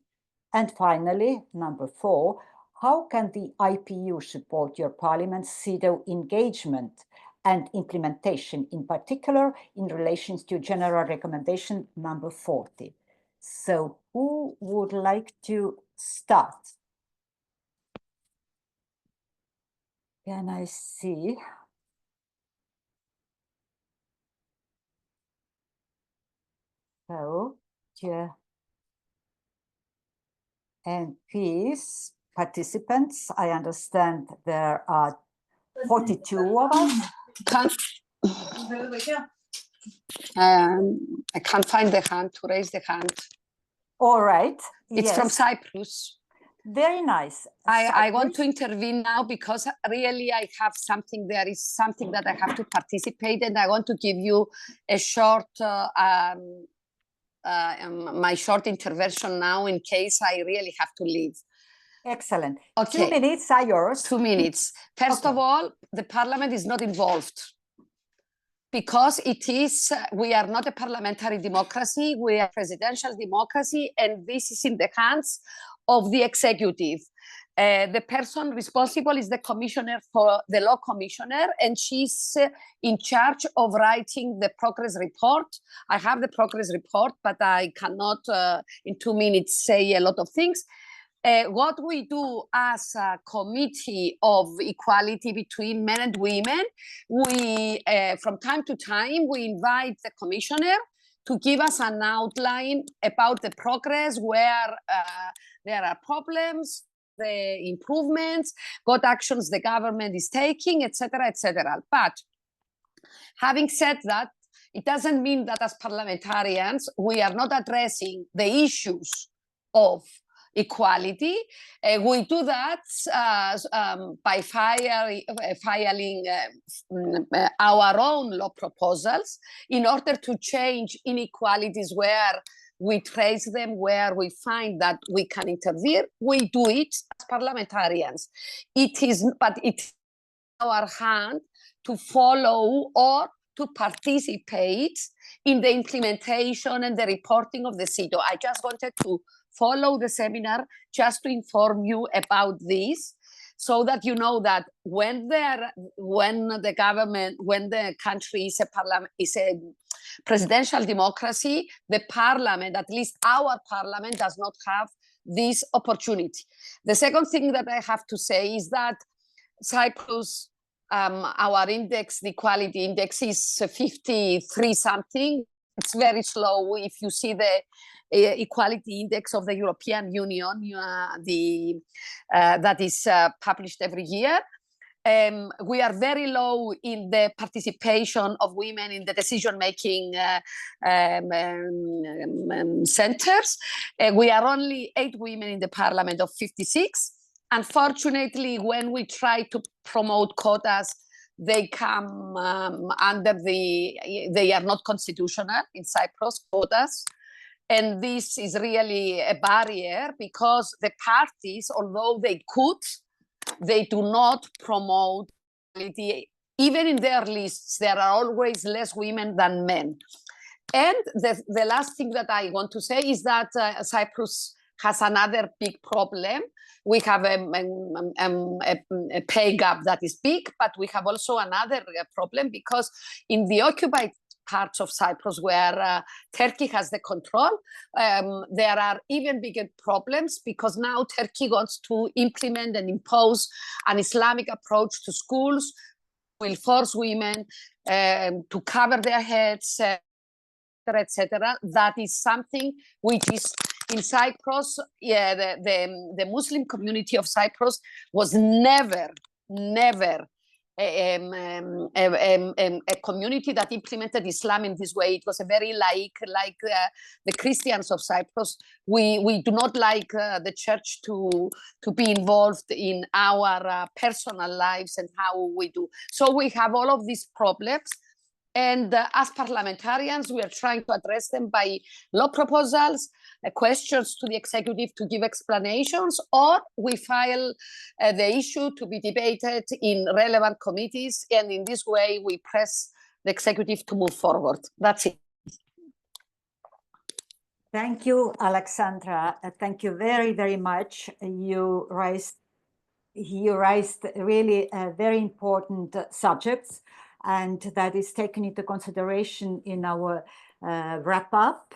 And finally, number 4, how can the IPU support your Parliament's CEDAW engagement and implementation, in particular in relation to General Recommendation number 40? So who would like to start? Can I see? So, and peace participants, I understand there are 42 of us. I can't find the hand to raise the hand. All right. It's yes. from Cyprus. Very nice. I want to intervene now because really I have something, there is something that I have to participate, and I want to give you a short, my short intervention now in case I really have to leave. Excellent. Okay. 2 minutes are yours. 2 minutes. First of all, the Parliament is not involved because it is, we are not a parliamentary democracy, we are presidential democracy, and this is in the hands of the executive. The person responsible is the commissioner for the law commissioner, and she's in charge of writing the progress report. I have the progress report, but I cannot in 2 minutes say a lot of things. What we do as a committee of equality between men and women, we, from time to time, we invite the commissioner to give us an outline about the progress, where there are problems, the improvements, what actions the government is taking, etc., etc. But having said that, it doesn't mean that as parliamentarians, we are not addressing the issues of equality. We do that by filing our own law proposals in order to change inequalities where we trace them, where we find that we can intervene. We do it as parliamentarians. It is, but it's our hand to follow or to participate in the implementation and the reporting of the CEDAW. I just wanted to follow the seminar just to inform you about this, so that you know that when the government, when the country is a presidential democracy, the parliament, at least our parliament, does not have this opportunity. The second thing that I have to say is that Cyprus, our index, the equality index, is 53 something. It's very slow. If you see the equality index of the European Union, that is published every year, we are very low in the participation of women in the decision-making centers. We are only 8 women in the parliament of 56. Unfortunately, when we try to promote quotas, they come under they are not constitutional in Cyprus, quotas. And this is really a barrier because the parties, although they could, they do not promote equality. Even in their lists, there are always less women than men. And the last thing that I want to say is that Cyprus has another big problem. We have a pay gap that is big, but we have also another problem because in the occupied parts of Cyprus where Turkey has the control, there are even bigger problems because now Turkey wants to implement and impose an Islamic approach to schools, will force women to cover their heads, etc. That is something which is in Cyprus, the Muslim community of Cyprus was never a community that implemented Islam in this way. It was a very like the Christians of Cyprus. We do not like the church to be involved in our personal lives and how we do. So we have all of these problems. And as parliamentarians, we are trying to address them by law proposals, questions to the executive to give explanations, or we file the issue to be debated in relevant committees. And in this way, we press the executive to move forward. That's it. Thank you, Alexandra. Thank you very, very much. You raised you raised really very important subjects, and that is taken into consideration in our wrap-up,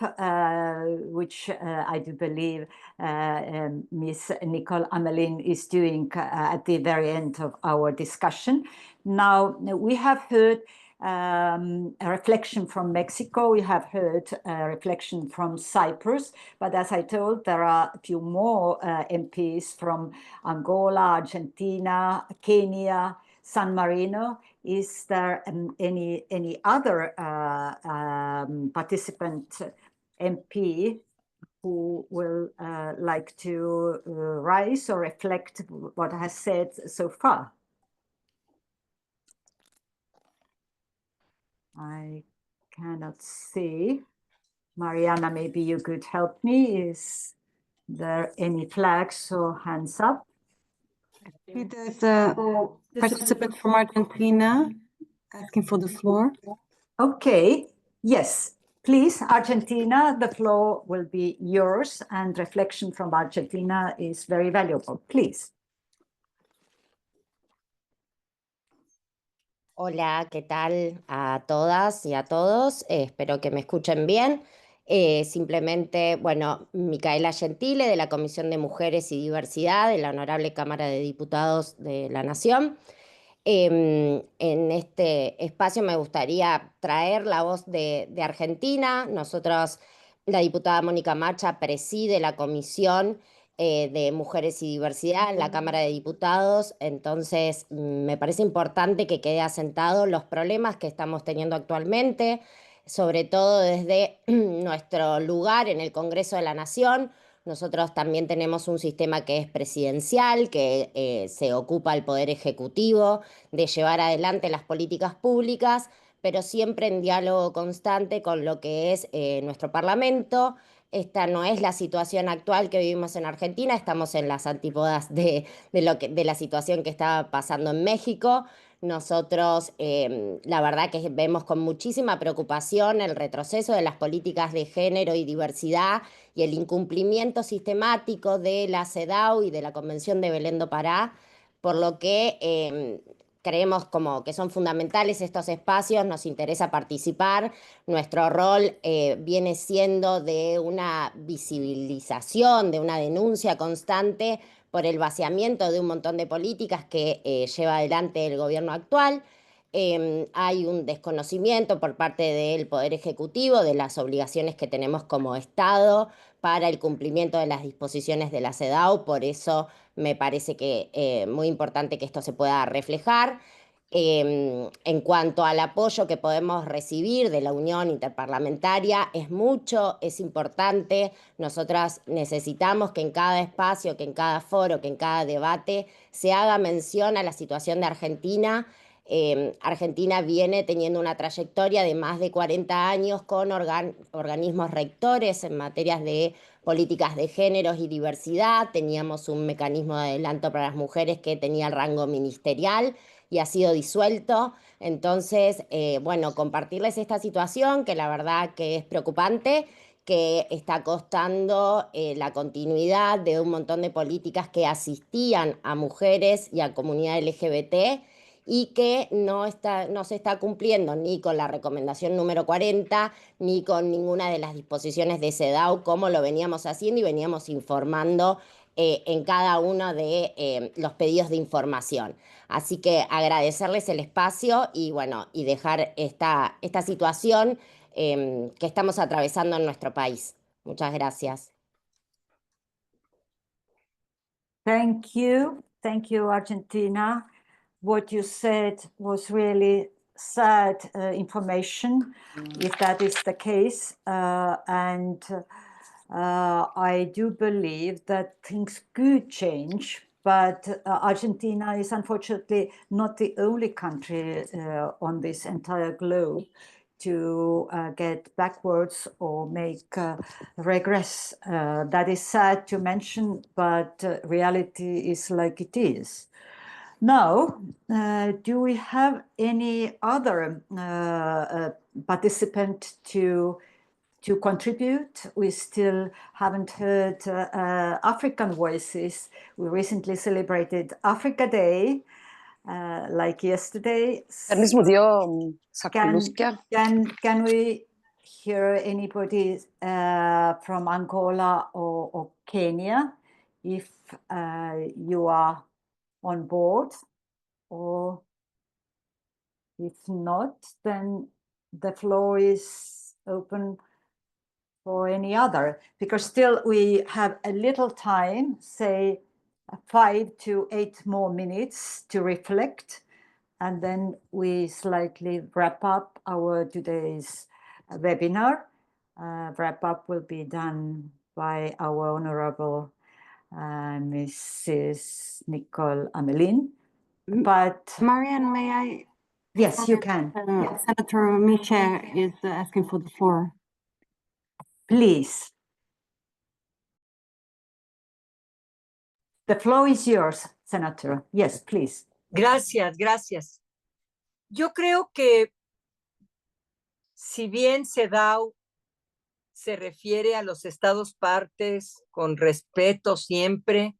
which I do believe Ms. Nicole Amelin is doing at the very end of our discussion. Now, we have heard a reflection from Mexico, we have heard a reflection from Cyprus, but as I told, there are a few more MPs from Angola, Argentina, Kenya, San Marino. Is there any other participant MP who will like to rise or reflect what I have said so far? I cannot see. Mariana, maybe you could help me. Is there any flags or hands up? There's a participant from Argentina asking for the floor. Okay, yes, please, Argentina, the floor will be yours, and reflection from Argentina is very valuable. Please. Hola, ¿qué tal a todas y a todos? Espero que me escuchen bien. Simplemente, bueno, Micaela Gentile, de la Comisión de Mujeres y Diversidad de la Honorable Cámara de Diputados de la Nación. En este espacio me gustaría traer la voz de Argentina. Nosotros, la diputada Mónica Macha preside la Comisión de Mujeres y Diversidad en la Cámara de Diputados, entonces me parece importante que quede asentado los problemas que estamos teniendo actualmente, sobre todo desde nuestro lugar en el Congreso de la Nación. Nosotros también tenemos un sistema que es presidencial, que se ocupa el Poder Ejecutivo de llevar adelante las políticas públicas, pero siempre en diálogo constante con lo que es nuestro Parlamento. Esta no es la situación actual que vivimos en Argentina, estamos en las antípodas de la situación que está pasando en México. Nosotros, la verdad que vemos con muchísima preocupación el retroceso de las políticas de género y diversidad y el incumplimiento sistemático de la CEDAW y de la Convención de Belén do Pará, por lo que creemos como que son fundamentales estos espacios, nos interesa participar. Nuestro rol viene siendo de una visibilización, de una denuncia constante por el vaciamiento de un montón de políticas que lleva adelante el gobierno actual. Hay un desconocimiento por parte del Poder Ejecutivo de las obligaciones que tenemos como Estado para el cumplimiento de las disposiciones de la CEDAW, por eso me parece que muy importante que esto se pueda reflejar. En cuanto al apoyo que podemos recibir de la Unión Interparlamentaria, es mucho, es importante. Nosotras necesitamos que en cada espacio, que en cada foro, que en cada debate se haga mención a la situación de Argentina. Argentina viene teniendo una trayectoria de más de 40 años con organismos rectores en materias de políticas de géneros y diversidad. Teníamos un mecanismo de adelanto para las mujeres que tenía el rango ministerial y ha sido disuelto. Entonces, bueno, compartirles esta situación que la verdad que es preocupante, que está costando la continuidad de un montón de políticas que asistían a mujeres y a comunidad LGBT y que no se está cumpliendo ni con la recomendación número 40 ni con ninguna de las disposiciones de CEDAW, como lo veníamos haciendo y veníamos informando en cada uno de los pedidos de información. Así que agradecerles el espacio y bueno, y dejar esta situación que estamos atravesando en nuestro país. Muchas gracias. Thank you, Argentina. What you said was really sad information, if that is the case, and I do believe that things could change, but Argentina is unfortunately not the only country on this entire globe to get backwards or make regress. That is sad to mention, but reality is like it is. Now, do we have any other participant to to contribute. We still haven't heard African voices. We recently celebrated Africa Day, like yesterday. Ernest murió Sakuluskia. Can we hear anybody from Angola or Kenya, if you are on board, or if not, then the floor is open for any other, because still we have a little time, say 5 to 8 more minutes to reflect, and then we slightly wrap up our today's webinar. Wrap up will be done by our Honorable Mrs. Nicole Amelin. But Marianne, may I? Yes, you can. Yes. Senator Miche is asking for the floor. Please. The floor is yours, Senator. Yes, please. Gracias, gracias. Yo creo que si bien CEDAW se refiere a los estados partes con respeto siempre,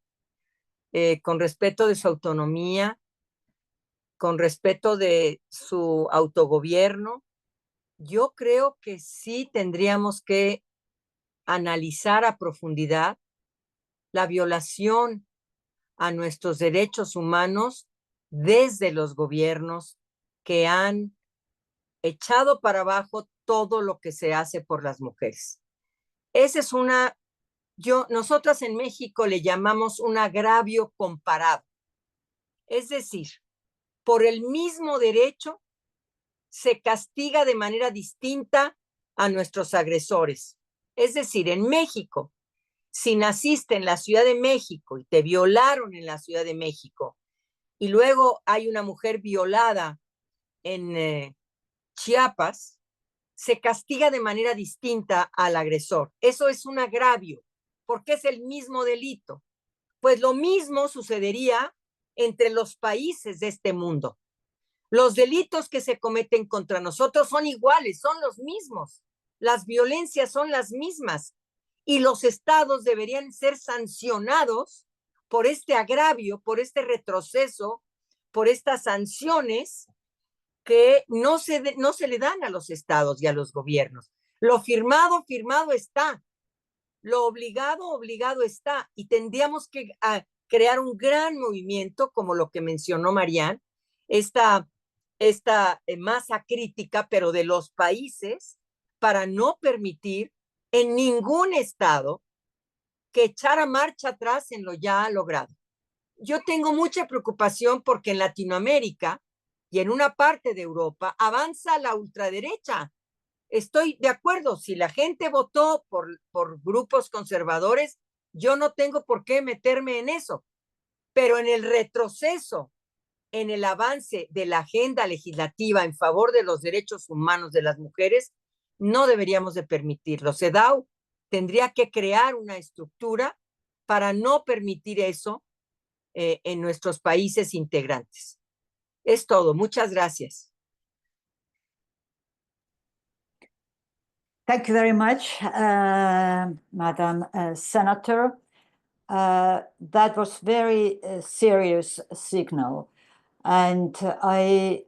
con respeto de su autonomía, con respeto de su autogobierno, yo creo que sí tendríamos que analizar a profundidad la violación a nuestros derechos humanos desde los gobiernos que han echado para abajo todo lo que se hace por las mujeres. Esa es nosotras en México le llamamos un agravio comparado. Es decir, por el mismo derecho se castiga de manera distinta a nuestros agresores. Es decir, en México, si naciste en la Ciudad de México y te violaron en la Ciudad de México, y luego hay una mujer violada en Chiapas, se castiga de manera distinta al agresor. Eso es un agravio, porque es el mismo delito. Pues lo mismo sucedería entre los países de este mundo. Los delitos que se cometen contra nosotros son iguales, son los mismos. Las violencias son las mismas. Y los estados deberían ser sancionados por este agravio, por este retroceso, por estas sanciones que no se le dan a los estados y a los gobiernos. Lo firmado, firmado está. Lo obligado, obligado está. Y tendríamos que crear un gran movimiento, como lo que mencionó Marianne, esta masa crítica, pero de los países, para no permitir en ningún estado que echara marcha atrás en lo ya logrado. Yo tengo mucha preocupación porque en Latinoamérica y en una parte de Europa avanza la ultraderecha. Estoy de acuerdo, si la gente votó por grupos conservadores, yo no tengo por qué meterme en eso, pero en el retroceso, en el avance de la agenda legislativa en favor de los derechos humanos de las mujeres, no deberíamos de permitirlo. CEDAW tendría que crear una estructura para no permitir eso en nuestros países integrantes. Es todo. Muchas gracias. Thank you very much, Madam Senator. That was very serious signal. And I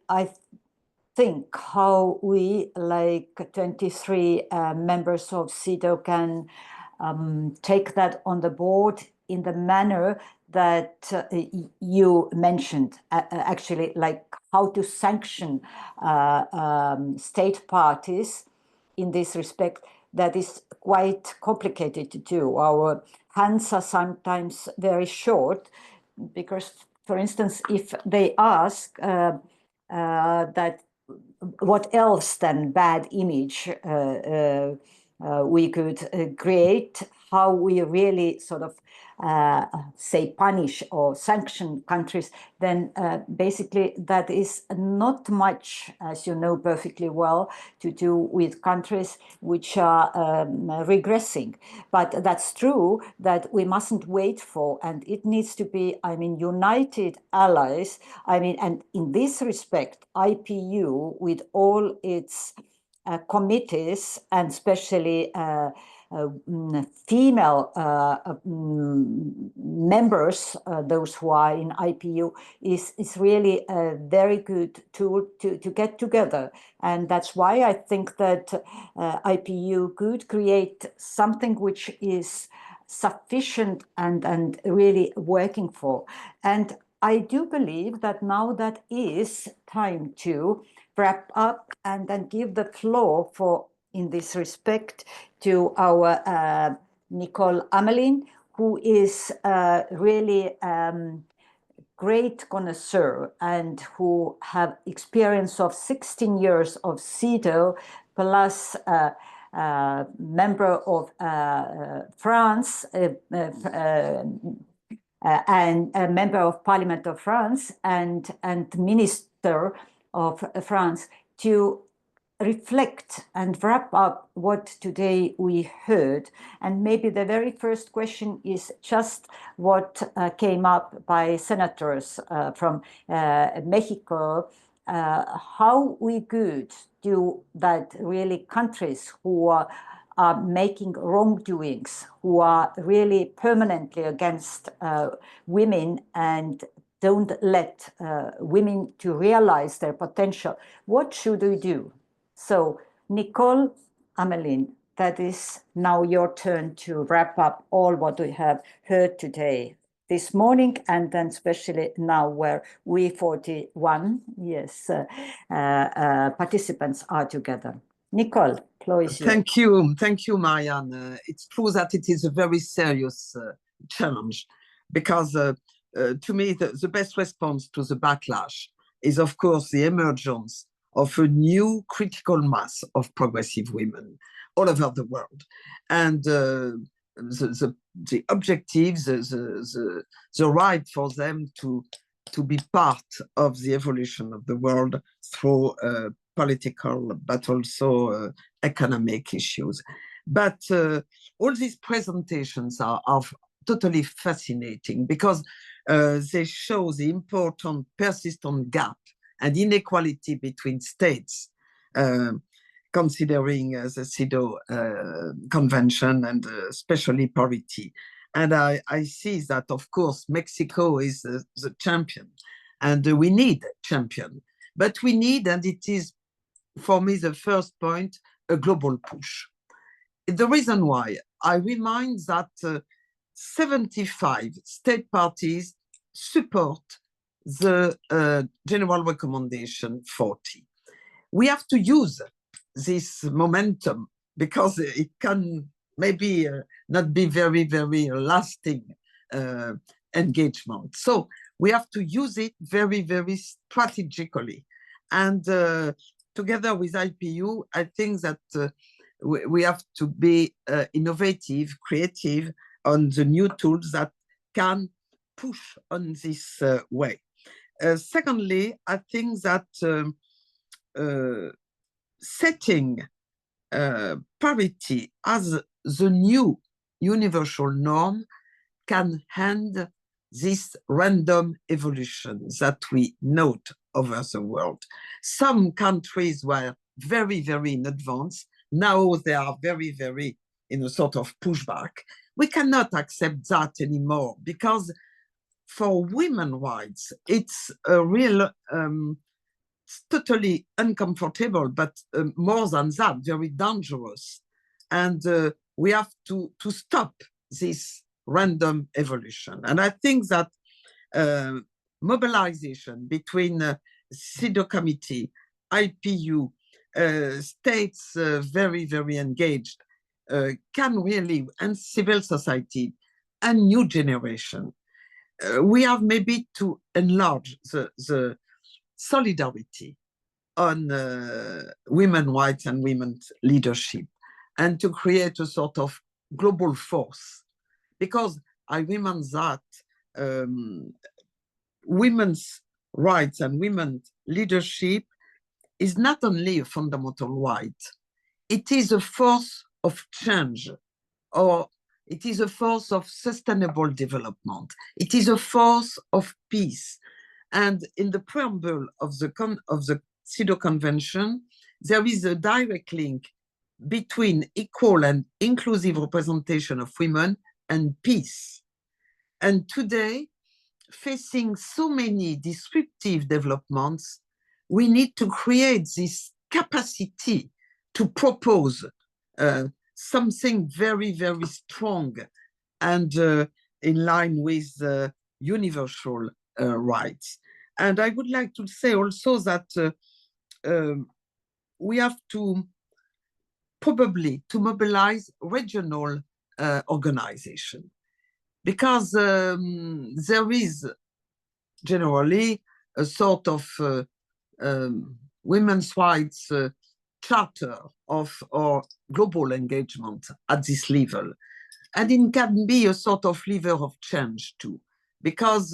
think how we, like 23 members of CEDAW, can take that on the board in the manner that you mentioned, actually, like how to sanction state parties in this respect. That is quite complicated to do. Our hands are sometimes very short, because, for instance, if they ask that what else than bad image we could create, how we really sort of say punish or sanction countries, then basically that is not much, as you know perfectly well, to do with countries which are regressing. But that's true that we mustn't wait for, and it needs to be, I mean, united allies. I mean, and in this respect, IPU, with all its committees, and especially female members, those who are in IPU, is really a very good tool to get together. And that's why I think that IPU could create something which is sufficient and really working for. And I do believe that now that is time to wrap up and then give the floor for, in this respect, to our Nicole Amelin, who is really great connoisseur and who have experience of 16 years of CEDAW, plus member of France, and a member of Parliament of France and Minister of France, to reflect and wrap up what today we heard. And maybe the very first question is just what came up by senators from Mexico. How we could do that really countries who are making wrongdoings, who are really permanently against women and don't let women to realize their potential. What should we do? So, Nicole Amelin, that is now your turn to wrap up all what we have heard today, this morning, and then especially now where we 41, yes, participants are together. Nicole, floor is yours. Thank you, Marianne. It's true that it is a very serious challenge, because to me, the best response to the backlash is, of course, the emergence of a new critical mass of progressive women all over the world. And the objectives, the right for them to be part of the evolution of the world through political, but also economic issues. But all these presentations are totally fascinating, because they show the important persistent gap and inequality between states, considering the CEDAW Convention and especially parity. And I see that, of course, Mexico is the champion, and we need a champion. But we need, and it is, for me, the first point, a global push. The reason why, I remind that 75 state parties support the General Recommendation 40. We have to use this momentum, because it can maybe not be very, very lasting engagement. So we have to use it very, very strategically. And together with IPU, I think that we have to be innovative, creative on the new tools that can push on this way. Secondly, I think that setting parity as the new universal norm can end this random evolution that we note over the world. Some countries were very, very in advance. Now they are very, very in a sort of pushback. We cannot accept that anymore, because for women's rights, it's a real, totally uncomfortable, but more than that, very dangerous. And we have to stop this random evolution. And I think that mobilization between CEDAW Committee, IPU, states very, very engaged, can really, and civil society, and new generation, we have maybe to enlarge the solidarity on women's rights and women's leadership, and to create a sort of global force. Because I remember that women's rights and women's leadership is not only a fundamental right, it is a force of change, or it is a force of sustainable development. It is a force of peace. And in the preamble of the CEDAW Convention, there is a direct link between equal and inclusive representation of women and peace. And today, facing so many disruptive developments, we need to create this capacity to propose something very, very strong and in line with universal rights. And I would like to say also that we have to probably to mobilize regional organization, because there is generally a sort of women's rights charter of our global engagement at this level. And it can be a sort of lever of change too, because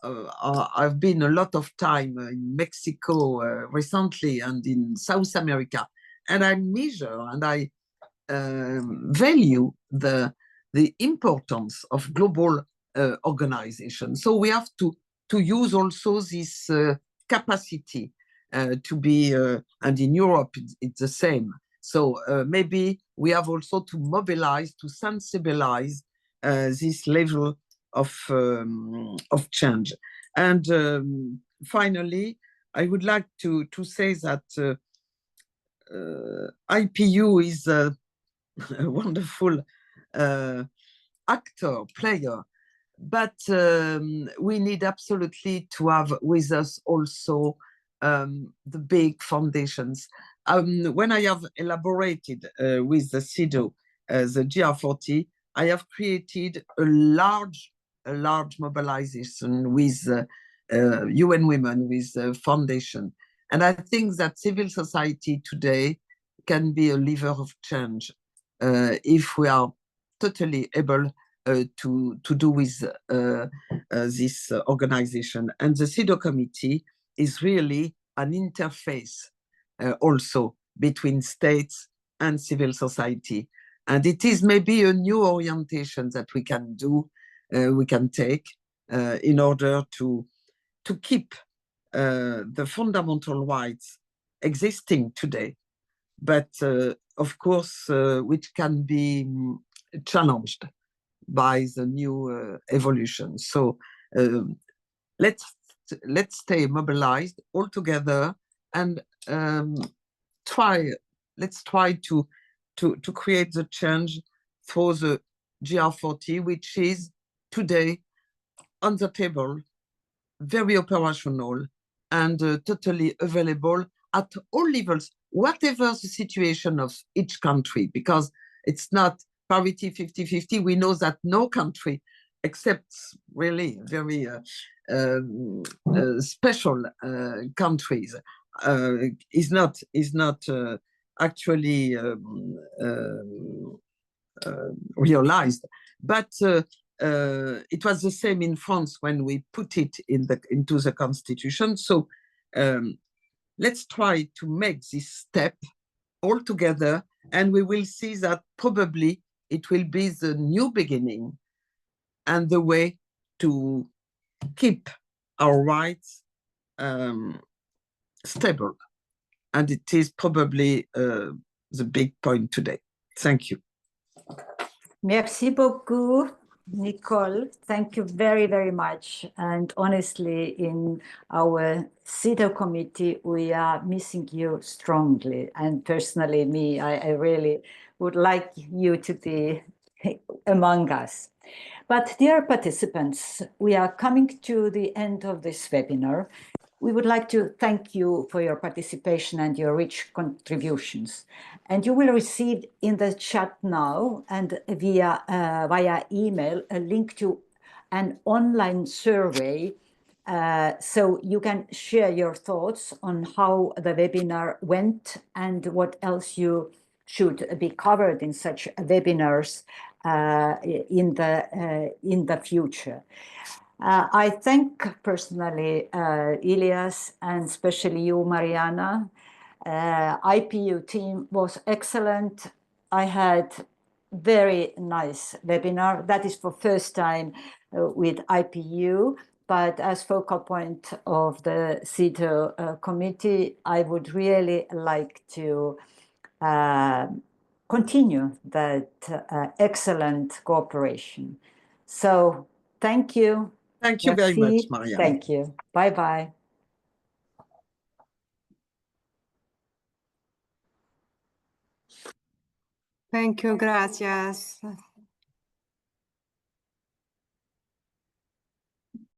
I've been a lot of time in Mexico recently and in South America, and I measure and I value the importance of global organization. So we have to use also this capacity to be, and in Europe it's the same. So maybe we have also to mobilize, to sensibilize this level of change. And finally, I would like to say that IPU is a wonderful actor, player, but we need absolutely to have with us also the big foundations. When I have elaborated with the CEDAW, the GR40, I have created a large mobilization with UN Women, with foundation. And I think that civil society today can be a lever of change if we are totally able to do with this organization. And the CEDAW Committee is really an interface also between states and civil society. And it is maybe a new orientation that we can do, we can take in order to keep the fundamental rights existing today, but of course, which can be challenged by the new evolution. So let's stay mobilized all together and let's try to create the change for the GR40, which is today on the table, very operational and totally available at all levels, whatever the situation of each country, because it's not parity 50-50. We know that no country, except really very special countries, is not actually realized. But it was the same in France when we put it into the constitution. So let's try to make this step all together, and we will see that probably it will be the new beginning and the way to keep our rights stable. And it is probably the big point today. Thank you. Merci beaucoup, Nicole. Thank you very, very much. And honestly, in our CEDAW committee, we are missing you strongly. And personally, me, I really would like you to be among us. But dear participants, we are coming to the end of this webinar. We would like to thank you for your participation and your rich contributions. And you will receive in the chat now and via email a link to an online survey so you can share your thoughts on how the webinar went and what else you should be covered in such webinars in the future. I thank personally Ilias and especially you, Mariana. IPU team was excellent. I had very nice webinar. That is for first time with IPU. but as focal point of the CEDAW committee, I would really like to continue that excellent cooperation. So thank you. Thank you very much, Maria. Thank you. Bye-bye. Thank you, gracias.